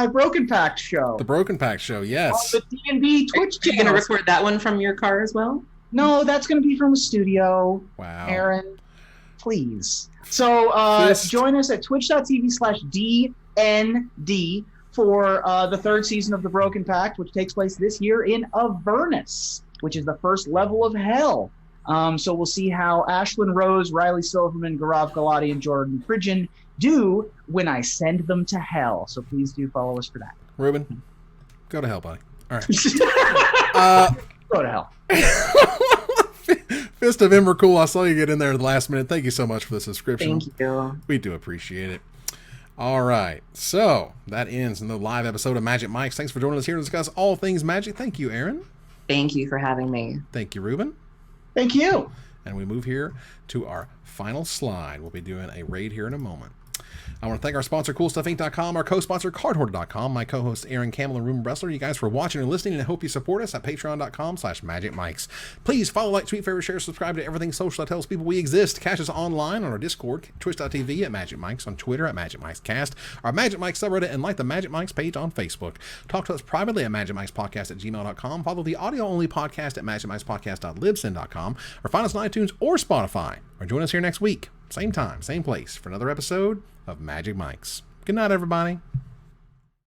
Broken Pact show. The Broken Pact show, yes. On the D&D Twitch channel. Are you going to record that one from your car as well? No, that's going to be from a studio. Wow. Erin, please. So join us at twitch.tv/DND for the third season of The Broken Pact, which takes place this year in Avernus, which is the first level of hell. So we'll see how Ashlyn Rose, Riley Silverman, Gaurav Galati, and Jordan Pridgeon do when I send them to hell. So please do follow us for that. Reuben, go to hell, buddy. All right. Go to hell. Fist of Emrakul, I saw you get in there at the last minute. Thank you so much for the subscription. Thank you. We do appreciate it. All right, so that ends in the live episode of Magic Mike's. Thanks for joining us here to discuss all things Magic. Thank you, Erin. Thank you for having me. Thank you, Reuben. Thank you. And we move here to our final slide. We'll be doing a raid here in a moment. I want to thank our sponsor, CoolStuffInc.com, our co-sponsor, CardHoarder.com, my co-hosts, Erin Campbell and Reuben Bressler. You guys for watching and listening, and I hope you support us at Patreon.com/MagicMikes. Please follow, like, tweet, favorite, share, subscribe to everything social that tells people we exist. Catch us online on our Discord, Twitch.tv at Magic Mikes, on Twitter at Magic Mikes Cast, our Magic Mikes subreddit, and like the Magic Mikes page on Facebook. Talk to us privately at MagicMikesPodcast@gmail.com. Follow the audio-only podcast at MagicMikesPodcast.libsyn.com, or find us on iTunes or Spotify. Or join us here next week, same time, same place, for another episode of Magic Mikes. Good night, everybody.